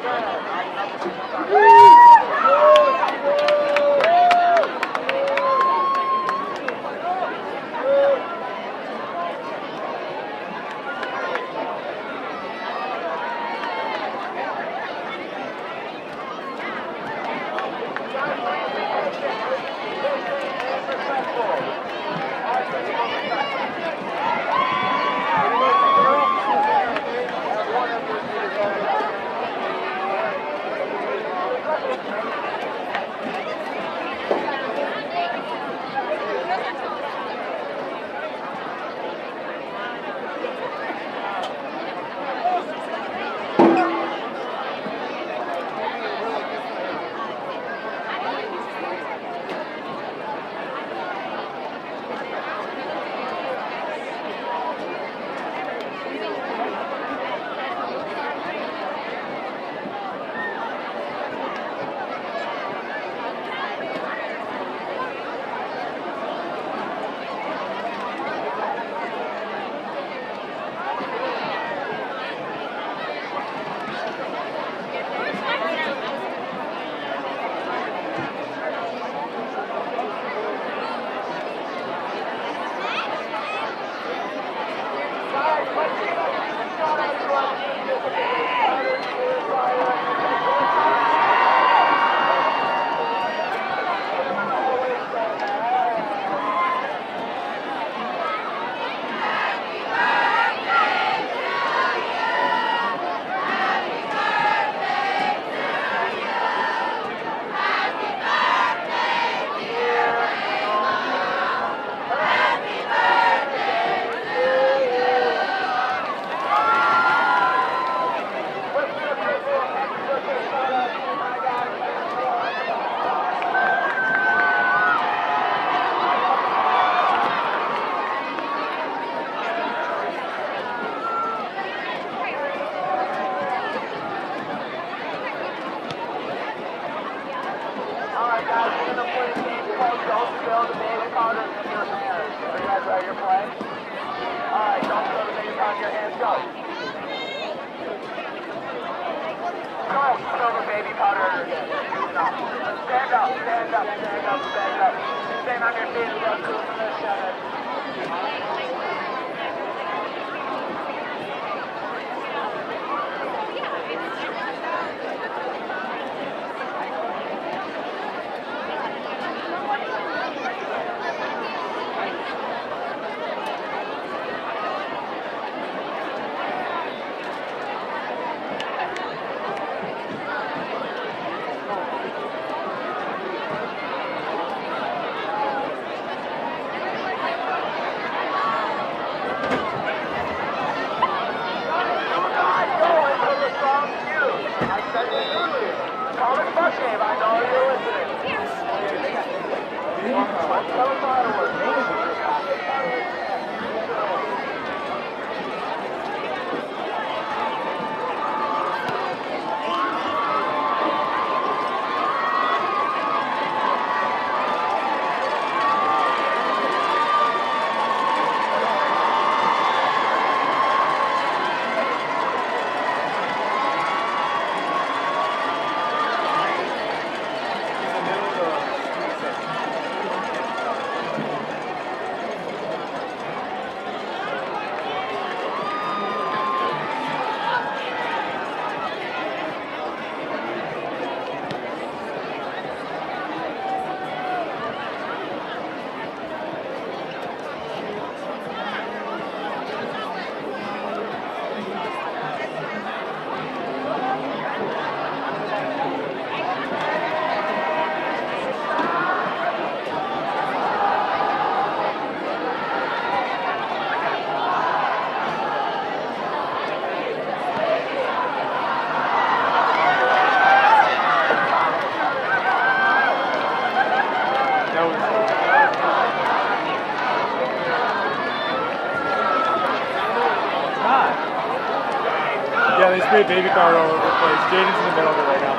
just made baby card all over the place. Jaden's in the middle of it right now.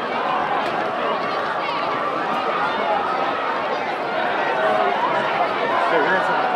Here, you're in some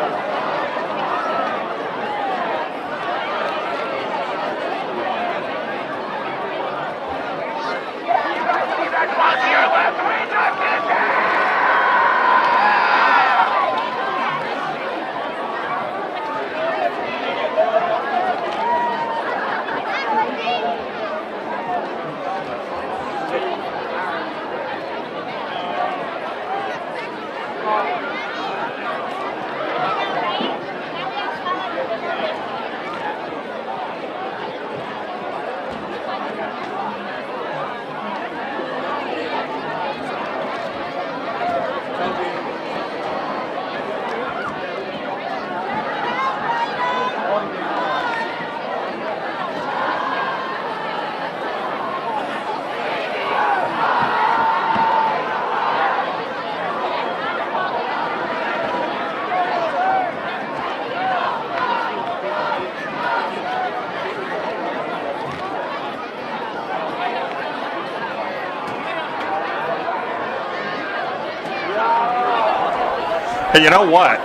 Hey, you know what?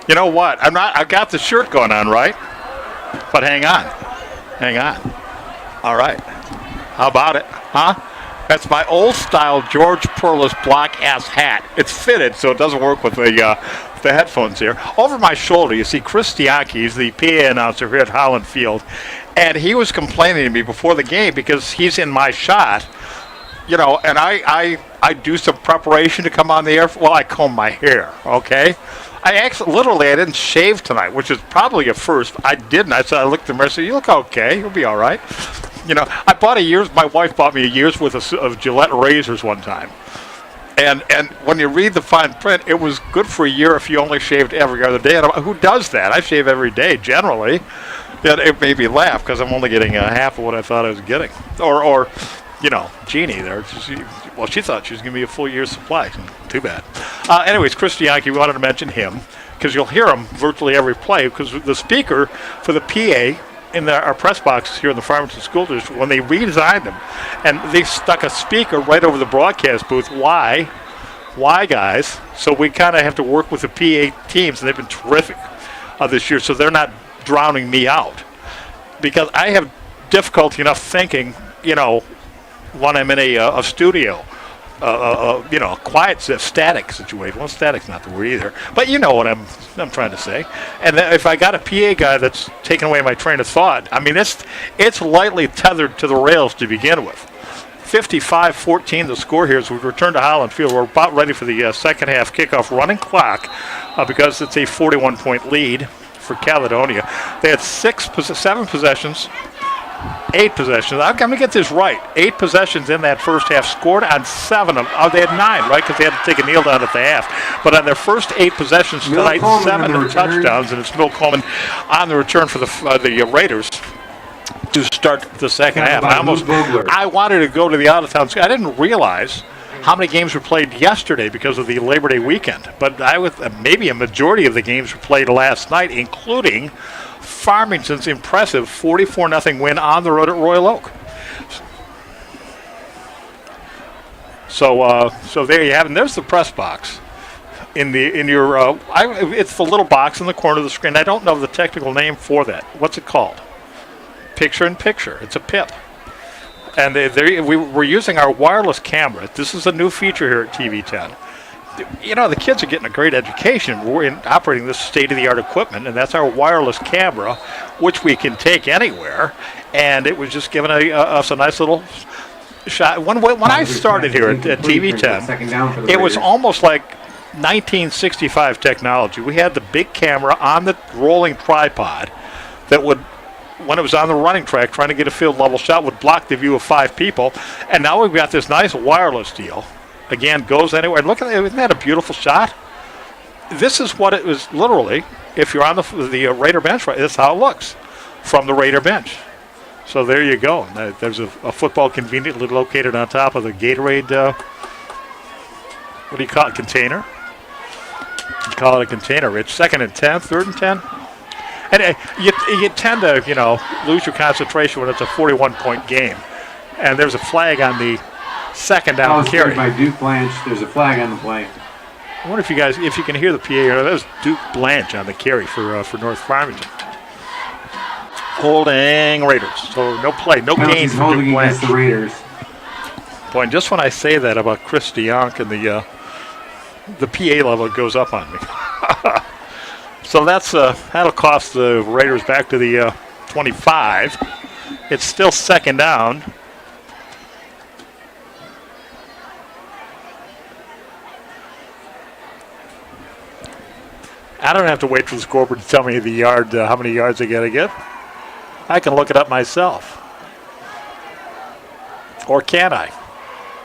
You know what? I've got the shirt going on, right? But hang on. Hang on. All right. How about it? Huh? That's my old style George Perlis black ass hat. It's fitted, so it doesn't work with the headphones here. Over my shoulder, you see Chris Stianke. He's the PA announcer here at Holland Field. And he was complaining to me before the game because he's in my shot. You know, and I do some preparation to come on the air. Well, I comb my hair, okay? I didn't shave tonight, which is probably a first. I didn't. I looked at the mirror and said, you look okay. You'll be all right. You know, my wife bought me a year's worth of Gillette razors one time. And when you read the fine print, it was good for a year if you only shaved every other day. And who does that? I shave every day, generally. It made me laugh because I'm only getting half of what I thought I was getting. Or you know, Jeannie there. She thought she was giving me a full year's supply. Too bad. Anyways, Chris Stianke, we wanted to mention him because you'll hear him virtually every play because the speaker for the PA in our press box here in the Farmington School District, when they redesigned them, and they stuck a speaker right over the broadcast booth. Why, guys? So we kind of have to work with the PA teams, and they've been terrific this year, so they're not drowning me out because I have difficulty enough thinking, you know, when I'm in a studio, you know, a quiet, static situation. Well, static's not the word either, but you know what I'm trying to say. And if I got a PA guy that's taking away my train of thought, I mean, it's lightly tethered to the rails to begin with. 55-14 the score here as we return to Holland Field. We're about ready for the second half kickoff running clock because it's a 41-point lead for Caledonia. They had 7 possessions. 8 possessions. I'm going to get this right. 8 possessions in that first half, scored on 7 of them. Oh, they had 9, right? Because they had to take a kneel down at the half. But on their first 8 possessions tonight, 7 touchdowns, and it's Mill Coleman on the return for the Raiders to start the second half. I wanted to go to the out-of-town. I didn't realize how many games were played yesterday because of the Labor Day weekend. But maybe a majority of the games were played last night, including Farmington's impressive 44-0 win on the road at Royal Oak. So there you have it. And there's the press box. It's the little box in the corner of the screen. I don't know the technical name for that. What's it called? Picture-in-picture. It's a PIP. And we're using our wireless camera. This is a new feature here at TV10. You know, the kids are getting a great education. We're operating this state-of-the-art equipment, and that's our wireless camera, which we can take anywhere. And it was just giving us a nice little shot. When I started here at TV10, it was almost like 1965 technology. We had the big camera on the rolling tripod that would, when it was on the running track, trying to get a field level shot, would block the view of 5 people. And now we've got this nice wireless deal. Again, goes anywhere. Look at that. Isn't that a beautiful shot? This is what it was literally. If you're on the Raider bench, right, this is how it looks from the Raider bench. So there you go. There's a football conveniently located on top of the Gatorade, what do you call it, container? You call it a container, Rich. 2nd and 10, 3rd and 10. And you tend to, lose your concentration when it's a 41-point game. And there's a flag on the second down carry. By Duke Blanche. There's a flag on the play. I wonder if you can hear the PA. That was Duke Blanche on the carry for North Farmington. Holding Raiders. So no play, no gain for Duke Blanche. The Raiders. Boy, and just when I say that about Chris DeYonk and the PA level goes up on me. So that'll cost the Raiders back to the 25. It's still second down. I don't have to wait for the scoreboard to tell me how many yards they got to get. I can look it up myself. Or can I?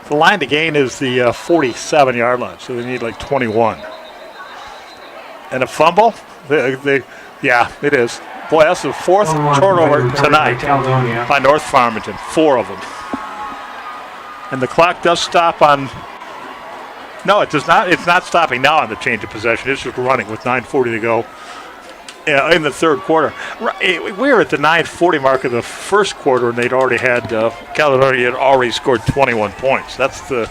The line to gain is the 47-yard line, so they need like 21. And a fumble? Yeah, it is. Boy, that's the fourth turnover tonight by North Farmington. 4 of them. And the clock does stop on... No, it does not. It's not stopping now on the change of possession. It's just running with 9:40 to go in the third quarter. We were at the 9:40 mark of the first quarter, and they'd already had Caledonia had already scored 21 points. That's the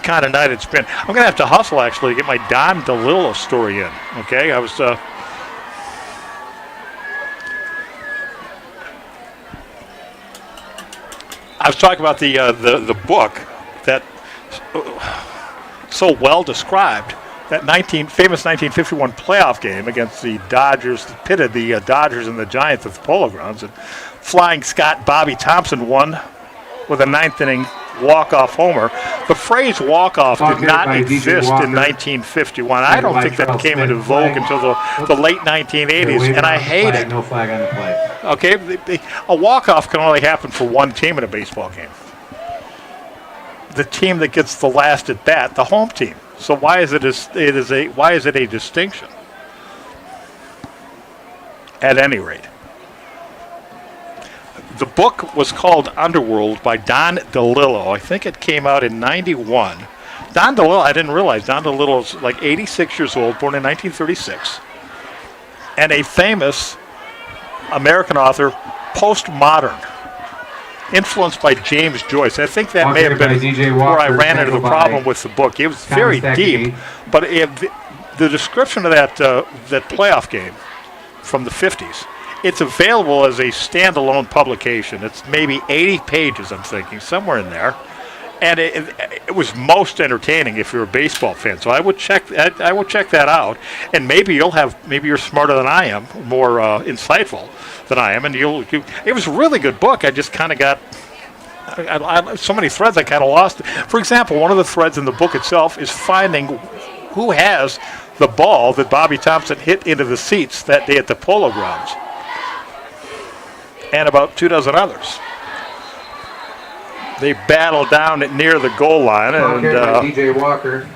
kind of night it's been. I'm going to have to hustle actually to get my Don DeLillo story in. Okay, I was talking about the book that. So well described, that famous 1951 playoff game against the Dodgers, pitted the Dodgers and the Giants at the Polo Grounds, and Flying Scott Bobby Thompson won with a ninth-inning walk-off homer. The phrase walk-off did not exist in 1951. I don't think that came into vogue until the late 1980s, and I hate it. No flag on the play. Okay, a walk-off can only happen for one team in a baseball game. The team that gets the last at bat, the home team. So why is it a distinction? At any rate, the book was called Underworld by Don DeLillo. I think it came out in '91. Don DeLillo, I didn't realize Don DeLillo's like 86 years old, born in 1936, and a famous American author, postmodern. Influenced by James Joyce. I think that may have been where I ran into the problem with the book. It was very deep, but the description of that playoff game from the 50s, it's available as a standalone publication. It's maybe 80 pages, I'm thinking, somewhere in there. And it was most entertaining if you're a baseball fan. So I would check that out, and maybe you're smarter than I am, more insightful than I am, and it was a really good book. I just kind of got so many threads I kind of lost. For example, one of the threads in the book itself is finding who has the ball that Bobby Thompson hit into the seats that day at the Polo Grounds, and about 2 dozen others. They battle down near the goal line, and DJ Walker.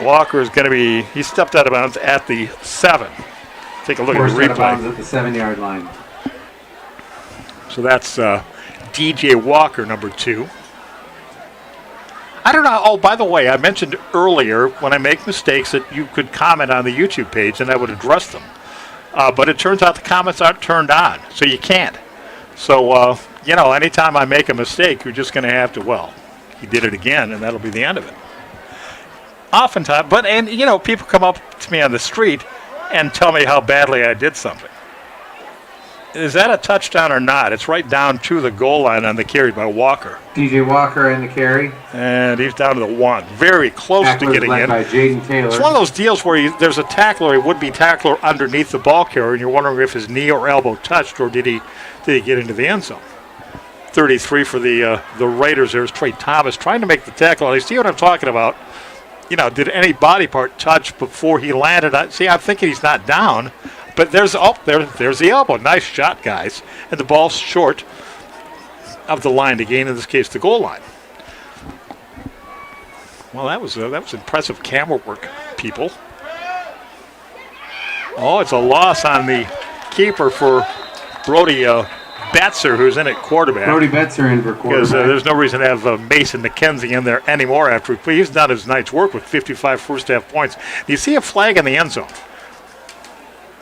Walker is going to be. He stepped out of bounds at the 7. Take a look at the replay. Out of bounds at the 7-yard line. So that's DJ Walker, number 2. I don't know. Oh, by the way, I mentioned earlier when I make mistakes that you could comment on the YouTube page and I would address them. But it turns out the comments aren't turned on, so you can't. So, anytime I make a mistake, you're just going to have to, he did it again, and that'll be the end of it. Oftentimes, people come up to me on the street and tell me how badly I did something. Is that a touchdown or not? It's right down to the goal line on the carry by Walker. DJ Walker in the carry. And he's down to the 1. Very close to getting in. By Jaden Taylor. It's one of those deals where there's a tackler, a would-be tackler underneath the ball carrier, and you're wondering if his knee or elbow touched, or did he get into the end zone. 33 for the Raiders. There's Trey Thomas trying to make the tackle. You see what I'm talking about? Did any body part touch before he landed? I'm thinking he's not down. But there's the elbow. Nice shot, guys. And the ball's short of the line to gain, in this case, the goal line. Well, that was impressive camera work, people. Oh, it's a loss on the keeper for Brody Betzer, who's in at quarterback. Brody Betzer in for quarterback. Because there's no reason to have Mason McKenzie in there anymore after he's done his night's work with 55 first-half points. Do you see a flag in the end zone?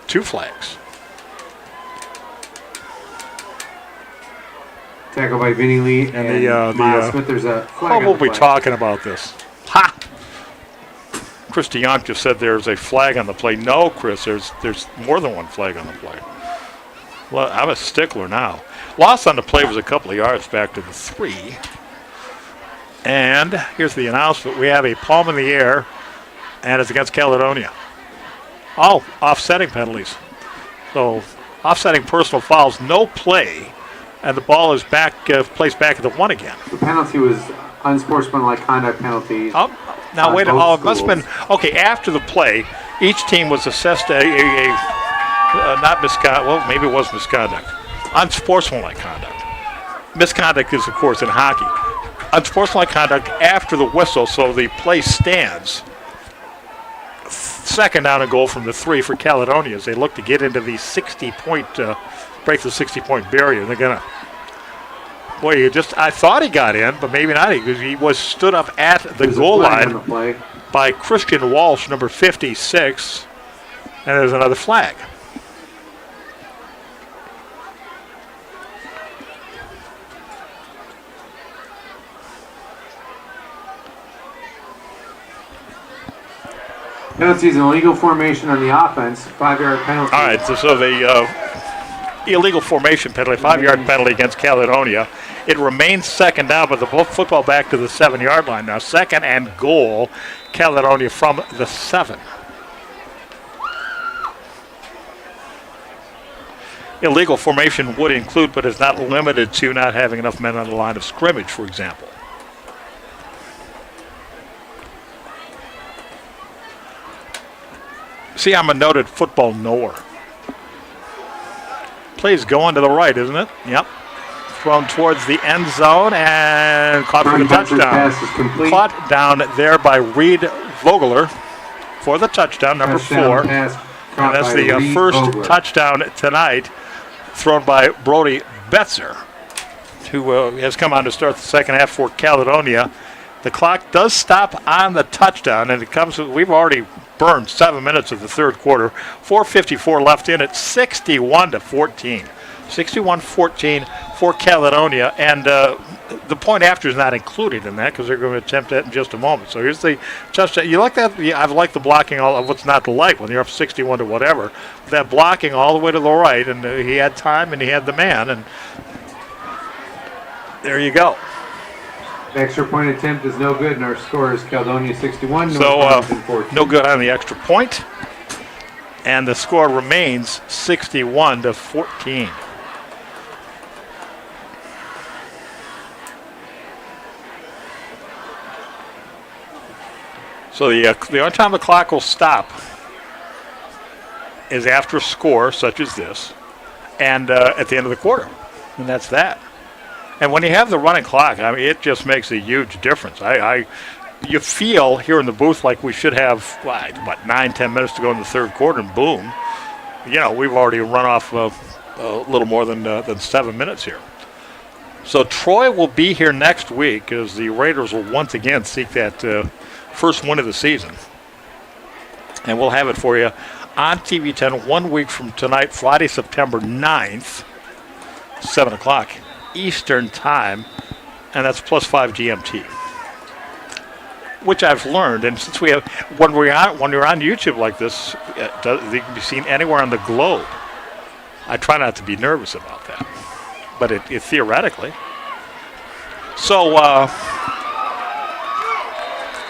2 flags. Tackle by Vinny Lee And Miles Smith. There's a flag. How on will the we play. talking about this? Ha! Christy Yonk just said there's a flag on the play. No, Chris, there's more than one flag on the play. Well, I'm a stickler now. Loss on the play was a couple of yards back to the 3. And here's the announcement. We have a palm in the air, and it's against Caledonia. All offsetting penalties. So offsetting personal fouls, no play, and the ball is back, placed back at the 1 again. The penalty was unsportsmanlike conduct penalty. Oh, now on wait. both Oh, it must have schools. been okay. After the play, each team was assessed not misconduct. Well, maybe it was misconduct. Unsportsmanlike conduct. Misconduct is, of course, in hockey. Unsportsmanlike conduct after the whistle, so the play stands. Second down and goal from the 3 for Caledonia as they look to get into the 60-point, break the 60-point barrier. They're gonna. Boy, I thought he got in, but maybe not. He was stood up at the There's a goal flag on line the play. by Christian Walsh, number 56, and there's another flag. Penalty is an illegal formation on the offense. 5-yard penalty. All right, so the illegal formation penalty, 5-yard penalty against Caledonia. It remains second down, but the football back to the 7-yard line now. Second and goal, Caledonia from the 7. Illegal formation would include, but is not limited to, not having enough men on the line of scrimmage, for example. See, I'm a noted football knower. Play's going to the right, isn't it? Yep. Thrown towards the end zone and caught for the touchdown. Pass is complete. Caught down there by Reed Vogler for the touchdown, number Touchdown 4. pass And caught that's by the Reed first Vogler. touchdown tonight, thrown by Brody Betzer, who has come on to start the second half for Caledonia. The clock does stop on the touchdown, and it comes. We've already burned 7 minutes of the third quarter. 4:54 left in it. 61-14. 61-14 for Caledonia, and the point after is not included in that because they're going to attempt that in just a moment. So here's the touchdown. You like that? Yeah, I've liked the blocking all of what's not to like when you're up 61 to whatever. That blocking all the way to the right, and he had time and he had the man, and there you go. The extra point attempt is no good, and our score is Caledonia 61. So North Farmington 14. no good on the extra point, and the score remains 61-14. So the only time the clock will stop is after a score such as this, and at the end of the quarter, and that's that. And when you have the running clock, I mean, it just makes a huge difference. You feel here in the booth like we should have, 9-10 minutes to go in the third quarter, and boom, we've already run off a little more than 7 minutes here. So Troy will be here next week as the Raiders will once again seek that first win of the season. And we'll have it for you on TV 10 1 week from tonight, Friday, September 9th, 7 o'clock. Eastern time, and that's +5 GMT, which I've learned. And since we have, when you're on YouTube like this, they can be seen anywhere on the globe. I try not to be nervous about that, but it theoretically. So,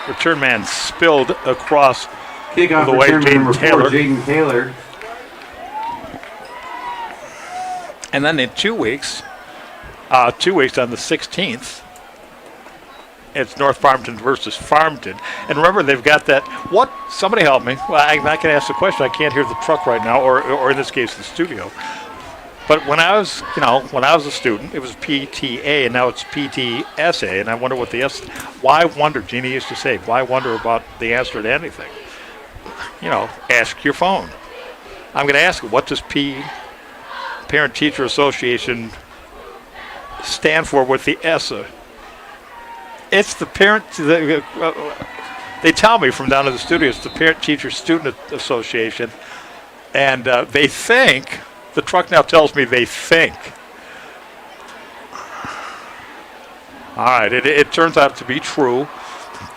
return man spilled across Kickoff the way, return number 4, Taylor. Jaden Taylor. And then in 2 weeks, on the 16th, it's North Farmington versus Farmington. And remember, they've got that. What? Somebody help me. Well, I can ask the question. I can't hear the truck right now, or in this case, the studio. But when I was a student, it was PTA, and now it's PTSA. And I wonder what the S. Why wonder? Jeannie used to say, why wonder about the answer to anything? Ask your phone. I'm going to ask you, what does Parent Teacher Association stand for with the S? It's the parent. They tell me from down in the studio it's the Parent Teacher Student Association, and they think. The truck now tells me they think. All right, it turns out to be true.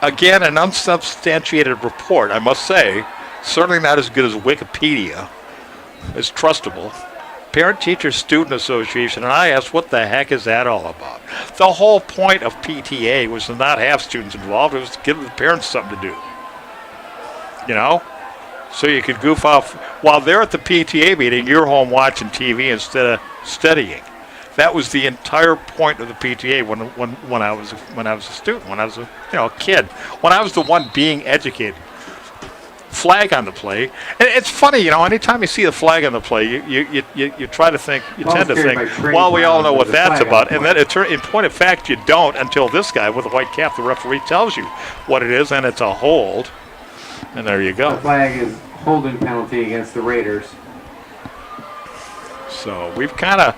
Again, an unsubstantiated report, I must say. Certainly not as good as Wikipedia. It's trustable. Parent-Teacher Student Association, and I asked, what the heck is that all about? The whole point of PTA was to not have students involved. It was to give the parents something to do. You know? So you could goof off. While they're at the PTA meeting, you're home watching TV instead of studying. That was the entire point of the PTA when I was a student, when I was a kid, when I was the one being educated. Flag on the play. And it's funny, anytime you see a flag on the play, you try to think, you tend to think, well, we all know what that's about. And then in point of fact, you don't until this guy with a white cap, the referee, tells you what it is, and it's a hold. And there you go. The flag is holding penalty against the Raiders. So we've I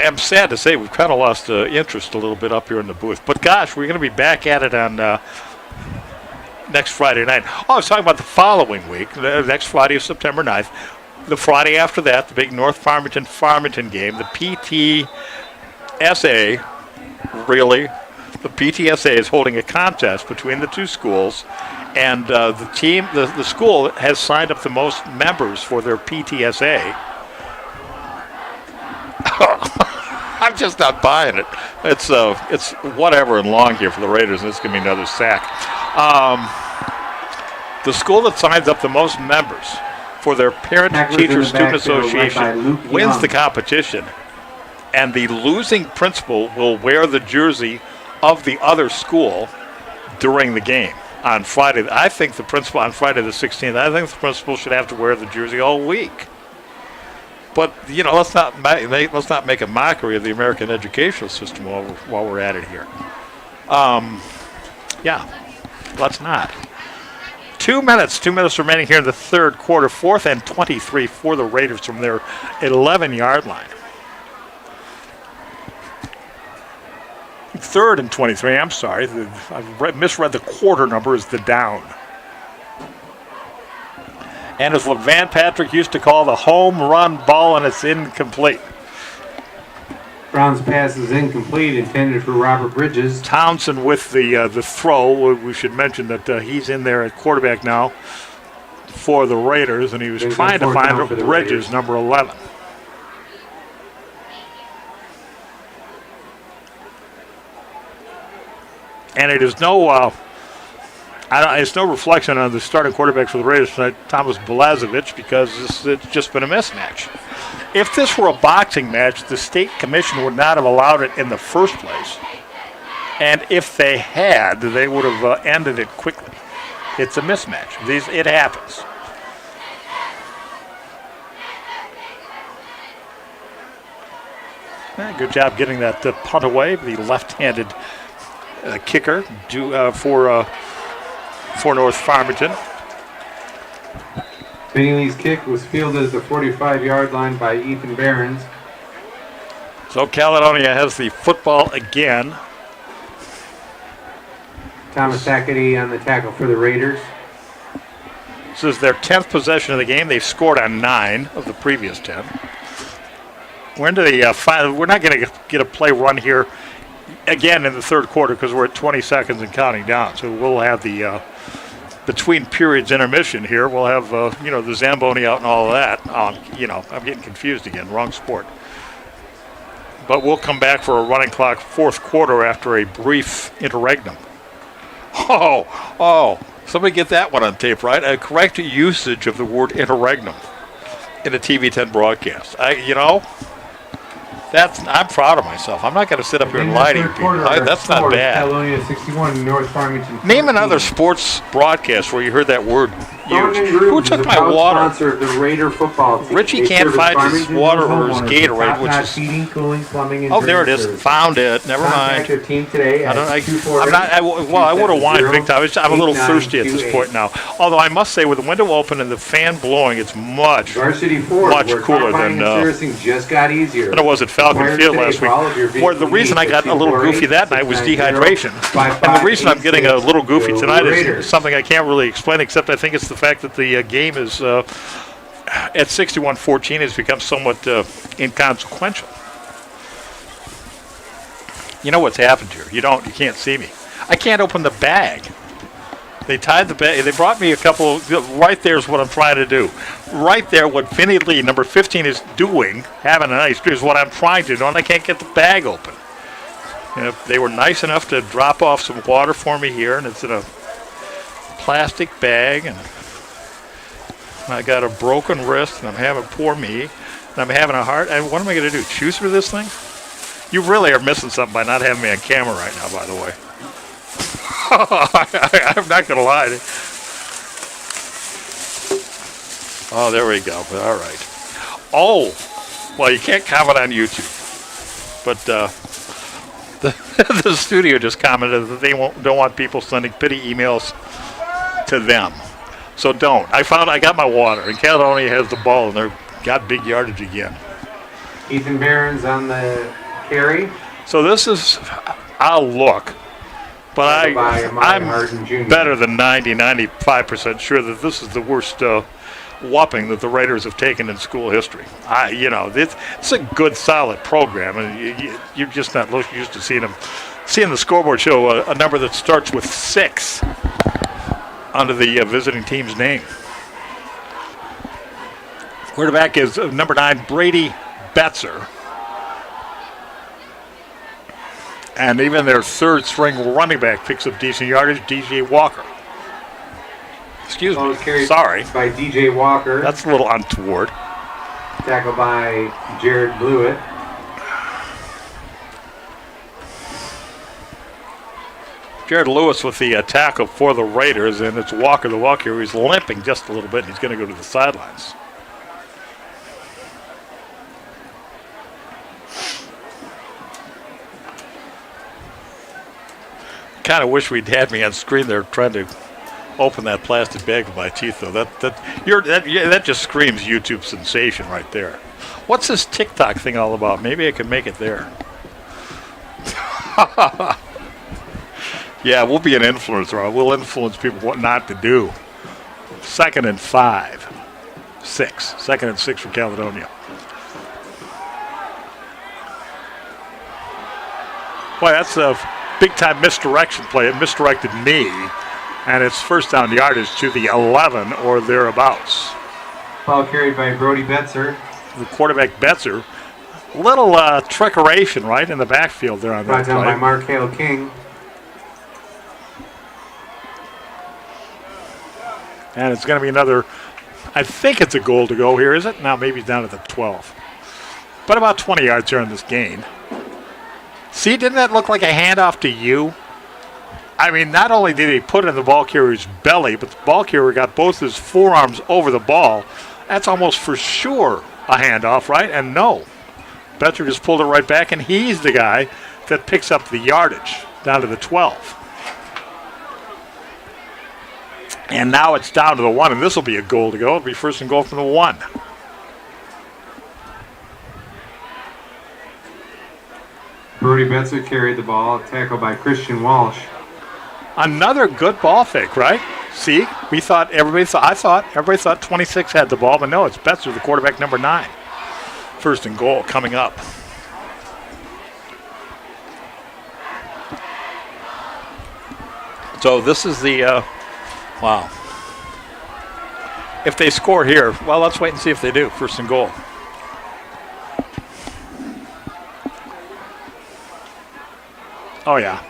am sad to say, we've kind of lost interest a little bit up here in the booth. But gosh, we're going to be back at it on next Friday night. Oh, I was talking about the following week. The next Friday is September 9th. The Friday after that, the big North Farmington game. The PTSA, really, the PTSA is holding a contest between the two schools. And the school has signed up the most members for their PTSA. I'm just not buying it. It's whatever and long here for the Raiders, and it's going to be another sack. The school that signs up the most members for their Parent-Teacher Student Association wins the competition, and the losing principal will wear the jersey of the other school during the game on Friday. I think the principal on Friday the 16th, I think the principal should have to wear the jersey all week. But let's not make a mockery of the American educational system while we're at it here. Let's not. 2 minutes remaining here in the third quarter. 4th and 23 for the Raiders from their 11-yard line. 3rd and 23. I'm sorry, I've misread the quarter number as the down. And as Van Patrick used to call the home run ball, and it's incomplete. Brown's pass is incomplete, intended for Robert Bridges. Townsend with the throw. We should mention that he's in there at quarterback now for the Raiders, and he was trying to find Bridges, number 11. And it is it's no reflection on the starting quarterback for the Raiders tonight, Thomas Blazevich, because it's just been a mismatch. If this were a boxing match, the state commission would not have allowed it in the first place. And if they had, they would have ended it quickly. It's a mismatch. It happens. Good job getting that punt away. The left-handed kicker for North Farmington. Bingley's kick was fielded at the 45-yard line by Ethan Behrens. So Caledonia has the football again. Thomas Hackety on the tackle for the Raiders. This is their 10th possession of the game. They've scored on 9 of the previous 10. We're into the final. We're not going to get a play run here again in the third quarter because we're at 20 seconds and counting down. So we'll have the between periods intermission here. We'll have the Zamboni out and all of that. I'm getting confused again. Wrong sport. But we'll come back for a running clock fourth quarter after a brief interregnum. Oh, somebody get that one on tape, right? A correct usage of the word interregnum in a TV 10 broadcast. I'm proud of myself. I'm not going to sit up here and lie to you people. That's not bad. Caledonia 61, North Farmington 14. Name another sports broadcast where you heard that word used. Who took my water? Sponsor of the Raider football team. Richie can't find his water or his Gatorade, which is. Heating, cooling, plumbing, and there it is. Found it. Never mind. Contact team today at I would have wanted Big Time. I'm a little thirsty at this point now. Although I must say, with the window open and the fan blowing, it's much cooler than just got easier. Than it was at Falcon Field last week. Well, the reason I got a little goofy that night was dehydration. And the reason I'm getting a little goofy tonight is something I can't really explain, except I think it's the fact that the game is at 61-14 has become somewhat inconsequential. You know what's happened here. You can't see me. I can't open the bag. They tied the bag. They brought me a couple. Right there's what I'm trying to do. Right there, what Vinny Lee, number 15, is doing, having a nice drink, is what I'm trying to do, and I can't get the bag open. You know, they were nice enough to drop off some water for me here, and it's in a plastic bag, and I got a broken wrist, and I'm having poor me, and I'm having a heart. And what am I going to do? Choose for this thing? You really are missing something by not having me on camera right now, by the way. I'm not going to lie. Oh, there we go. All right. Oh, well, you can't comment on YouTube. But the studio just commented that they don't want people sending pity emails to them. So don't. I got my water, and Caledonia has the ball, and they've got big yardage again. Ethan Barron's on the carry. So this is, I'll look. But I'm better than 95% sure that this is the worst whopping that the Raiders have taken in school history. It's a good, solid program, and you're just not used to seeing the scoreboard show a number that starts with 6 under the visiting team's name. Quarterback is number 9, Brady Betzer. And even their third-string running back picks up decent yardage, DJ Walker. Excuse me. Sorry. By DJ Walker. That's a little untoward. Tackled by Jared Blewett. Jared Lewis with the tackle for the Raiders, and it's Walker. The Walker, he's limping just a little bit. He's going to go to the sidelines. Kind of wish we'd had me on screen there trying to open that plastic bag with my teeth, though. That just screams YouTube sensation right there. What's this TikTok thing all about? Maybe I can make it there. Yeah, we'll be an influencer. We'll influence people what not to do. 2nd and 5. 6. 2nd and 6 for Caledonia. Boy, that's a big-time misdirection play. It misdirected me, and it's first down yardage to the 11 or thereabouts. Ball carried by Brody Betzer. The quarterback Betzer. Little trickeration right in the backfield there on that play. Brought down by Mark Hale King. And it's going to be another, I think it's a goal to go here, is it? Now maybe down at the 12. But about 20 yards here on this gain. See, didn't that look like a handoff to you? I mean, not only did he put it in the ball carrier's belly, but the ball carrier got both his forearms over the ball. That's almost for sure a handoff, right? And no. Betzer just pulled it right back, and he's the guy that picks up the yardage down to the 12. And now it's down to the 1, and this will be a goal to go. It'll be first and goal from the 1. Brody Betzer carried the ball, tackled by Christian Walsh. Another good ball fake, right? See, I thought everybody thought 26 had the ball, but no, it's Betzer, the quarterback, number 9. First and goal coming up. So this is the, wow. If they score here, well, let's wait and see if they do. First and goal. Oh, yeah.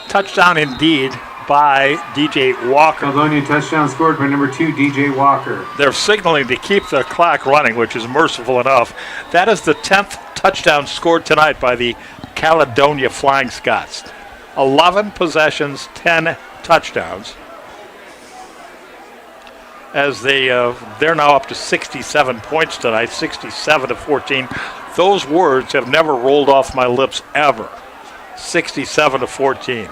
Touchdown indeed by DJ Walker. Caledonia touchdown scored by number 2, DJ Walker. They're signaling to keep the clock running, which is merciful enough. That is the 10th touchdown scored tonight by the Caledonia Flying Scots. 11 possessions, 10 touchdowns. As they're now up to 67 points tonight, 67-14. Those words have never rolled off my lips ever. 67-14.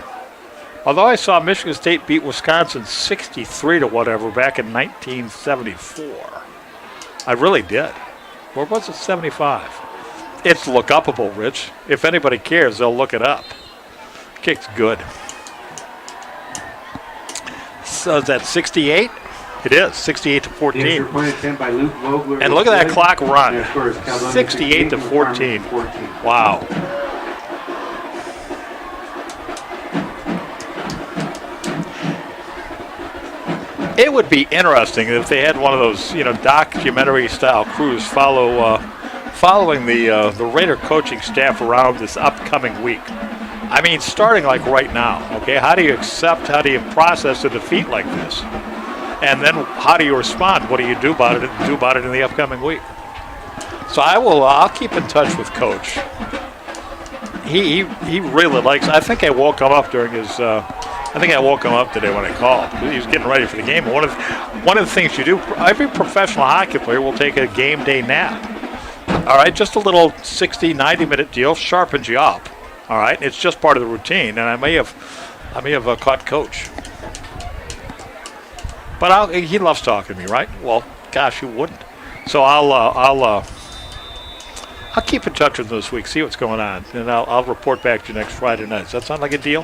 Although I saw Michigan State beat Wisconsin 63-whatever back in 1974. I really did. Or was it 75? It's look-upable, Rich. If anybody cares, they'll look it up. Kick's good. So is that 68? It is, 68-14. And look at that clock run. 68-14. Wow. It would be interesting if they had one of those, documentary-style crews following the Raider coaching staff around this upcoming week. I mean, starting like right now. Okay, how do you process a defeat like this, and then how do you respond? What do you do about it? Do about it in the upcoming week. So I'll keep in touch with Coach. He really likes. I think I woke him up during his. I think I woke him up today when I called. He was getting ready for the game. One of the things you do, every professional hockey player will take a game day nap. All right, just a little 60, 90-minute deal sharpens you up. All right, it's just part of the routine, and I may have caught Coach. But he loves talking to me, right? Well, gosh, who wouldn't? So I'll keep in touch with him this week, see what's going on, and I'll report back to you next Friday night. Does that sound like a deal?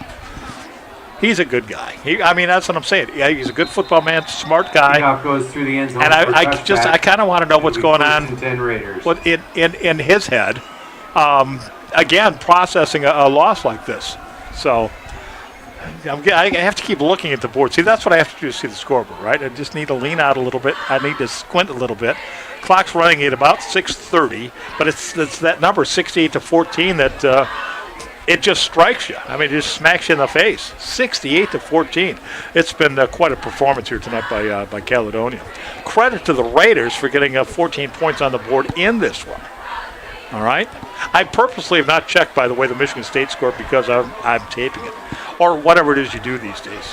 He's a good guy. That's what I'm saying. Yeah, he's a good football man, smart guy. Kickoff goes through the end zone. And I kind of want to know what's going on Raiders. in his head. Again, processing a loss like this. So I have to keep looking at the board. See, that's what I have to do to see the scoreboard, right? I just need to lean out a little bit. I need to squint a little bit. Clock's running at about 6:30, but it's that number 68-14 that. It just strikes you. I mean, it just smacks you in the face. 68-14. It's been quite a performance here tonight by Caledonia. Credit to the Raiders for getting 14 points on the board in this one. All right? I purposely have not checked, by the way, the Michigan State score because I'm taping it. Or whatever it is you do these days.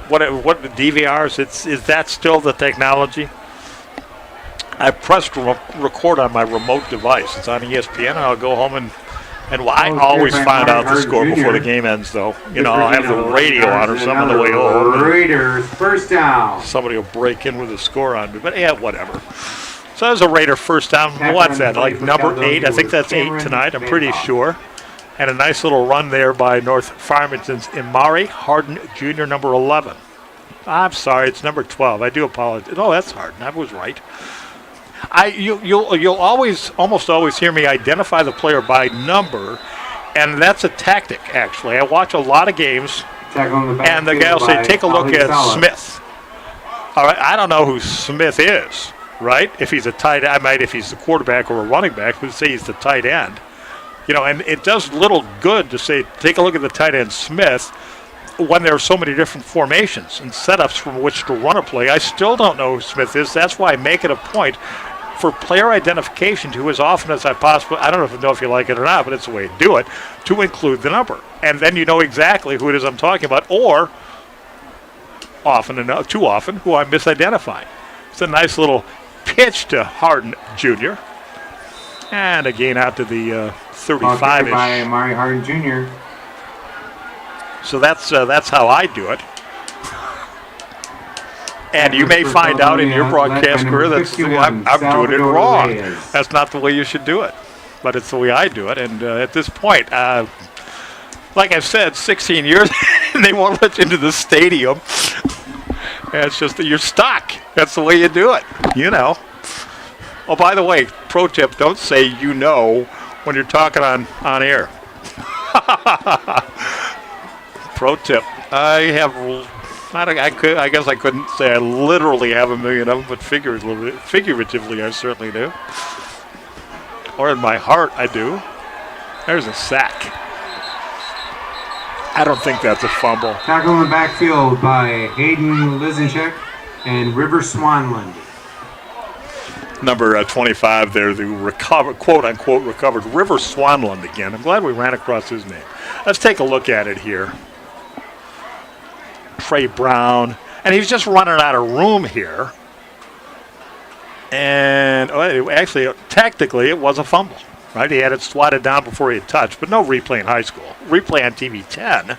What the DVRs, is that still the technology? I pressed record on my remote device. It's on ESPN, and I'll go home and I always find out the score before the game ends, though. I'll have the radio on or something on the way home. Raiders, first down. Somebody will break in with a score on me, but yeah, whatever. So there's a Raider first down. What's that, like number 8? I think that's 8 tonight, I'm pretty sure. And a nice little run there by North Farmington's Imari Harden Jr., number 11. I'm sorry, it's number 12. I do apologize. Oh, that's Harden. I was right. You'll almost always hear me identify the player by number, and that's a tactic, actually. I watch a lot of games, and the guy will say, take a look at Smith. All right, I don't know who Smith is, right? If he's a tight end, I might, if he's the quarterback or a running back, would say he's the tight end. And it does little good to say, take a look at the tight end Smith, when there are so many different formations and setups from which to run a play. I still don't know who Smith is. That's why I make it a point for player identification to, as often as I possibly, I don't know if you like it or not, but it's the way to do it, to include the number. And then you know exactly who it is I'm talking about, or too often, who I'm misidentifying. It's a nice little pitch to Harden Jr. And again out to the 35-ish. By Amari Harden Jr. So that's how I do it. And you may find out in your broadcast career that I'm doing it wrong. That's not the way you should do it. But it's the way I do it. And at this point, like I've said, 16 years, and they won't let you into the stadium. And it's just that you're stuck. That's the way you do it, Oh, by the way, pro tip, don't say when you're talking on air. Pro tip. I guess I couldn't say I literally have a million of them, but figuratively I certainly do. Or in my heart I do. There's a sack. I don't think that's a fumble. Tackle in the backfield by Hayden Lizenchek and River Swanland. Number 25 there, the quote-unquote recovered River Swanland again. I'm glad we ran across his name. Let's take a look at it here. Trey Brown. And he's just running out of room here. And actually, tactically, it was a fumble. Right? He had it swatted down before he had touched, but no replay in high school. Replay on TV 10,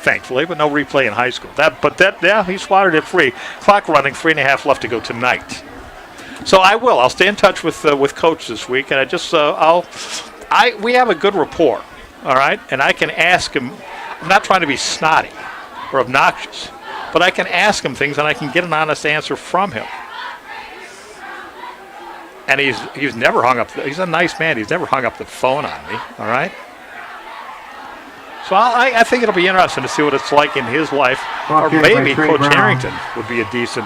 thankfully, but no replay in high school. He swatted it free. Clock running, 3.5 left to go tonight. So I'll stay in touch with Coach this week, and we have a good rapport, all right? And I can ask him. I'm not trying to be snotty or obnoxious, but I can ask him things, and I can get an honest answer from him. And he's never hung up. He's a nice man. He's never hung up the phone on me. All right. So I think it'll be interesting to see what it's like in his life, or carried by maybe Trey Coach Brown. Harrington would be a decent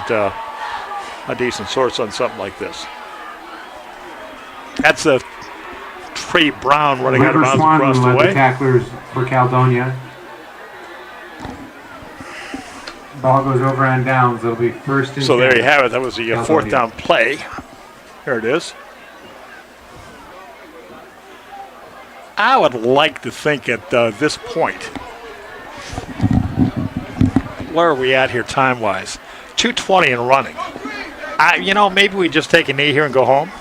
source on something like this. That's a Trey Brown running out of River bounds Swan across the led the way. tacklers for Caledonia. Ball goes over on downs. It'll be first and So there 10. you have it. That was the Caledonia. fourth down play. Here it is. I would like to think at this point, where are we at here time-wise? 2:20 and running. Maybe we just take a knee here and go home.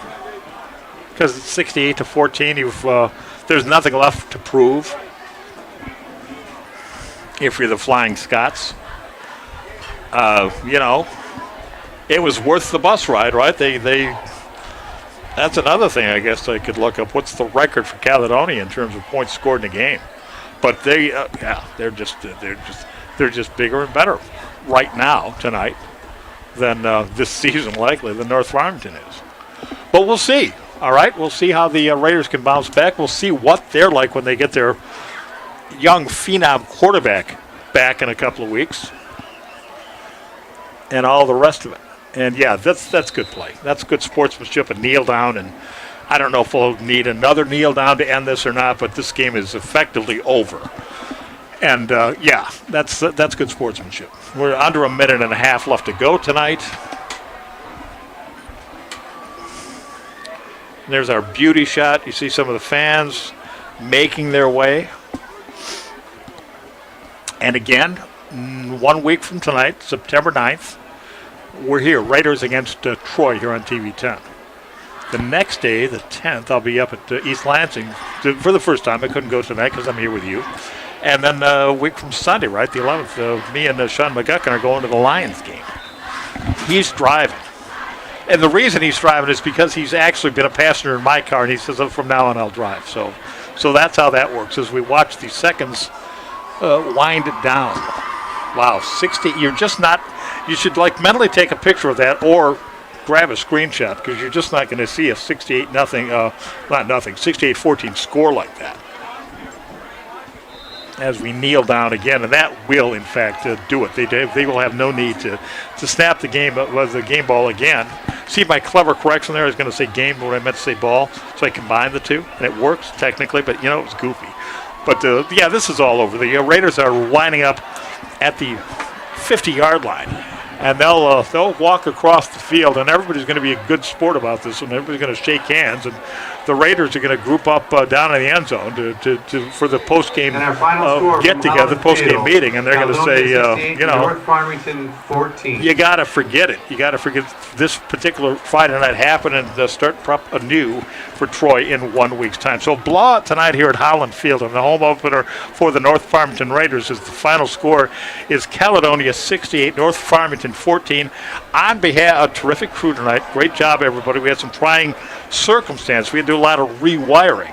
Because it's 68-14. There's nothing left to prove if you're the Flying Scots. It was worth the bus ride, right? That's another thing I guess I could look up. What's the record for Caledonia in terms of points scored in a game? But they're just bigger and better right now tonight than this season likely than North Farmington is. But we'll see. All right, we'll see how the Raiders can bounce back. We'll see what they're like when they get their young phenom quarterback back in a couple of weeks, and all the rest of it. And yeah, that's good play. That's good sportsmanship. A kneel down, and I don't know if we'll need another kneel down to end this or not, but this game is effectively over. And that's good sportsmanship. We're under a minute and a half left to go tonight. There's our beauty shot. You see some of the fans making their way. And again, 1 week from tonight, September 9th, we're here, Raiders against Troy here on TV 10. The next day, the 10th, I'll be up at East Lansing for the first time. I couldn't go tonight because I'm here with you. And then a week from Sunday, right, the 11th, me and Sean McGuckin are going to the Lions game. He's driving. And the reason he's driving is because he's actually been a passenger in my car, and he says, from now on I'll drive. So that's how that works, as we watch the seconds wind it down. Wow, 60, you're just not, you should mentally take a picture of that or grab a screenshot, because you're just not going to see a 68-14 score like that. As we kneel down again, and that will, in fact, do it. They will have no need to snap the game ball again. See my clever correction there? I was going to say game, but I meant to say ball, so I combined the two, and it works technically, but it was goofy. But this is all over. The Raiders are lining up at the 50-yard line, and they'll walk across the field, and everybody's going to be a good sport about this, and everybody's going to shake hands, and the Raiders are going to group up down in the end zone for the post-game get-together, post-game meeting, and they're going to say, North Farmington 14. You got to forget it. You got to forget this particular Friday night happened and start anew for Troy in 1 week's time. So blowout tonight here at Holland Field, and the home opener for the North Farmington Raiders is the final score is Caledonia 68, North Farmington 14. On behalf of a terrific crew tonight, great job everybody. We had some trying circumstance. We had to do a lot of rewiring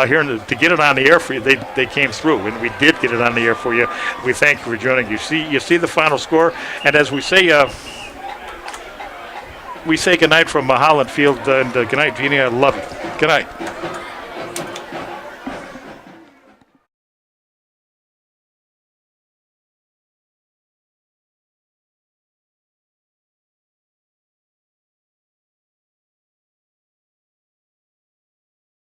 here to get it on the air for you. They came through, and we did get it on the air for you. We thank you for joining. You see the final score, and as we say goodnight from Holland Field, and good night, Jeannie. I love you. Good night.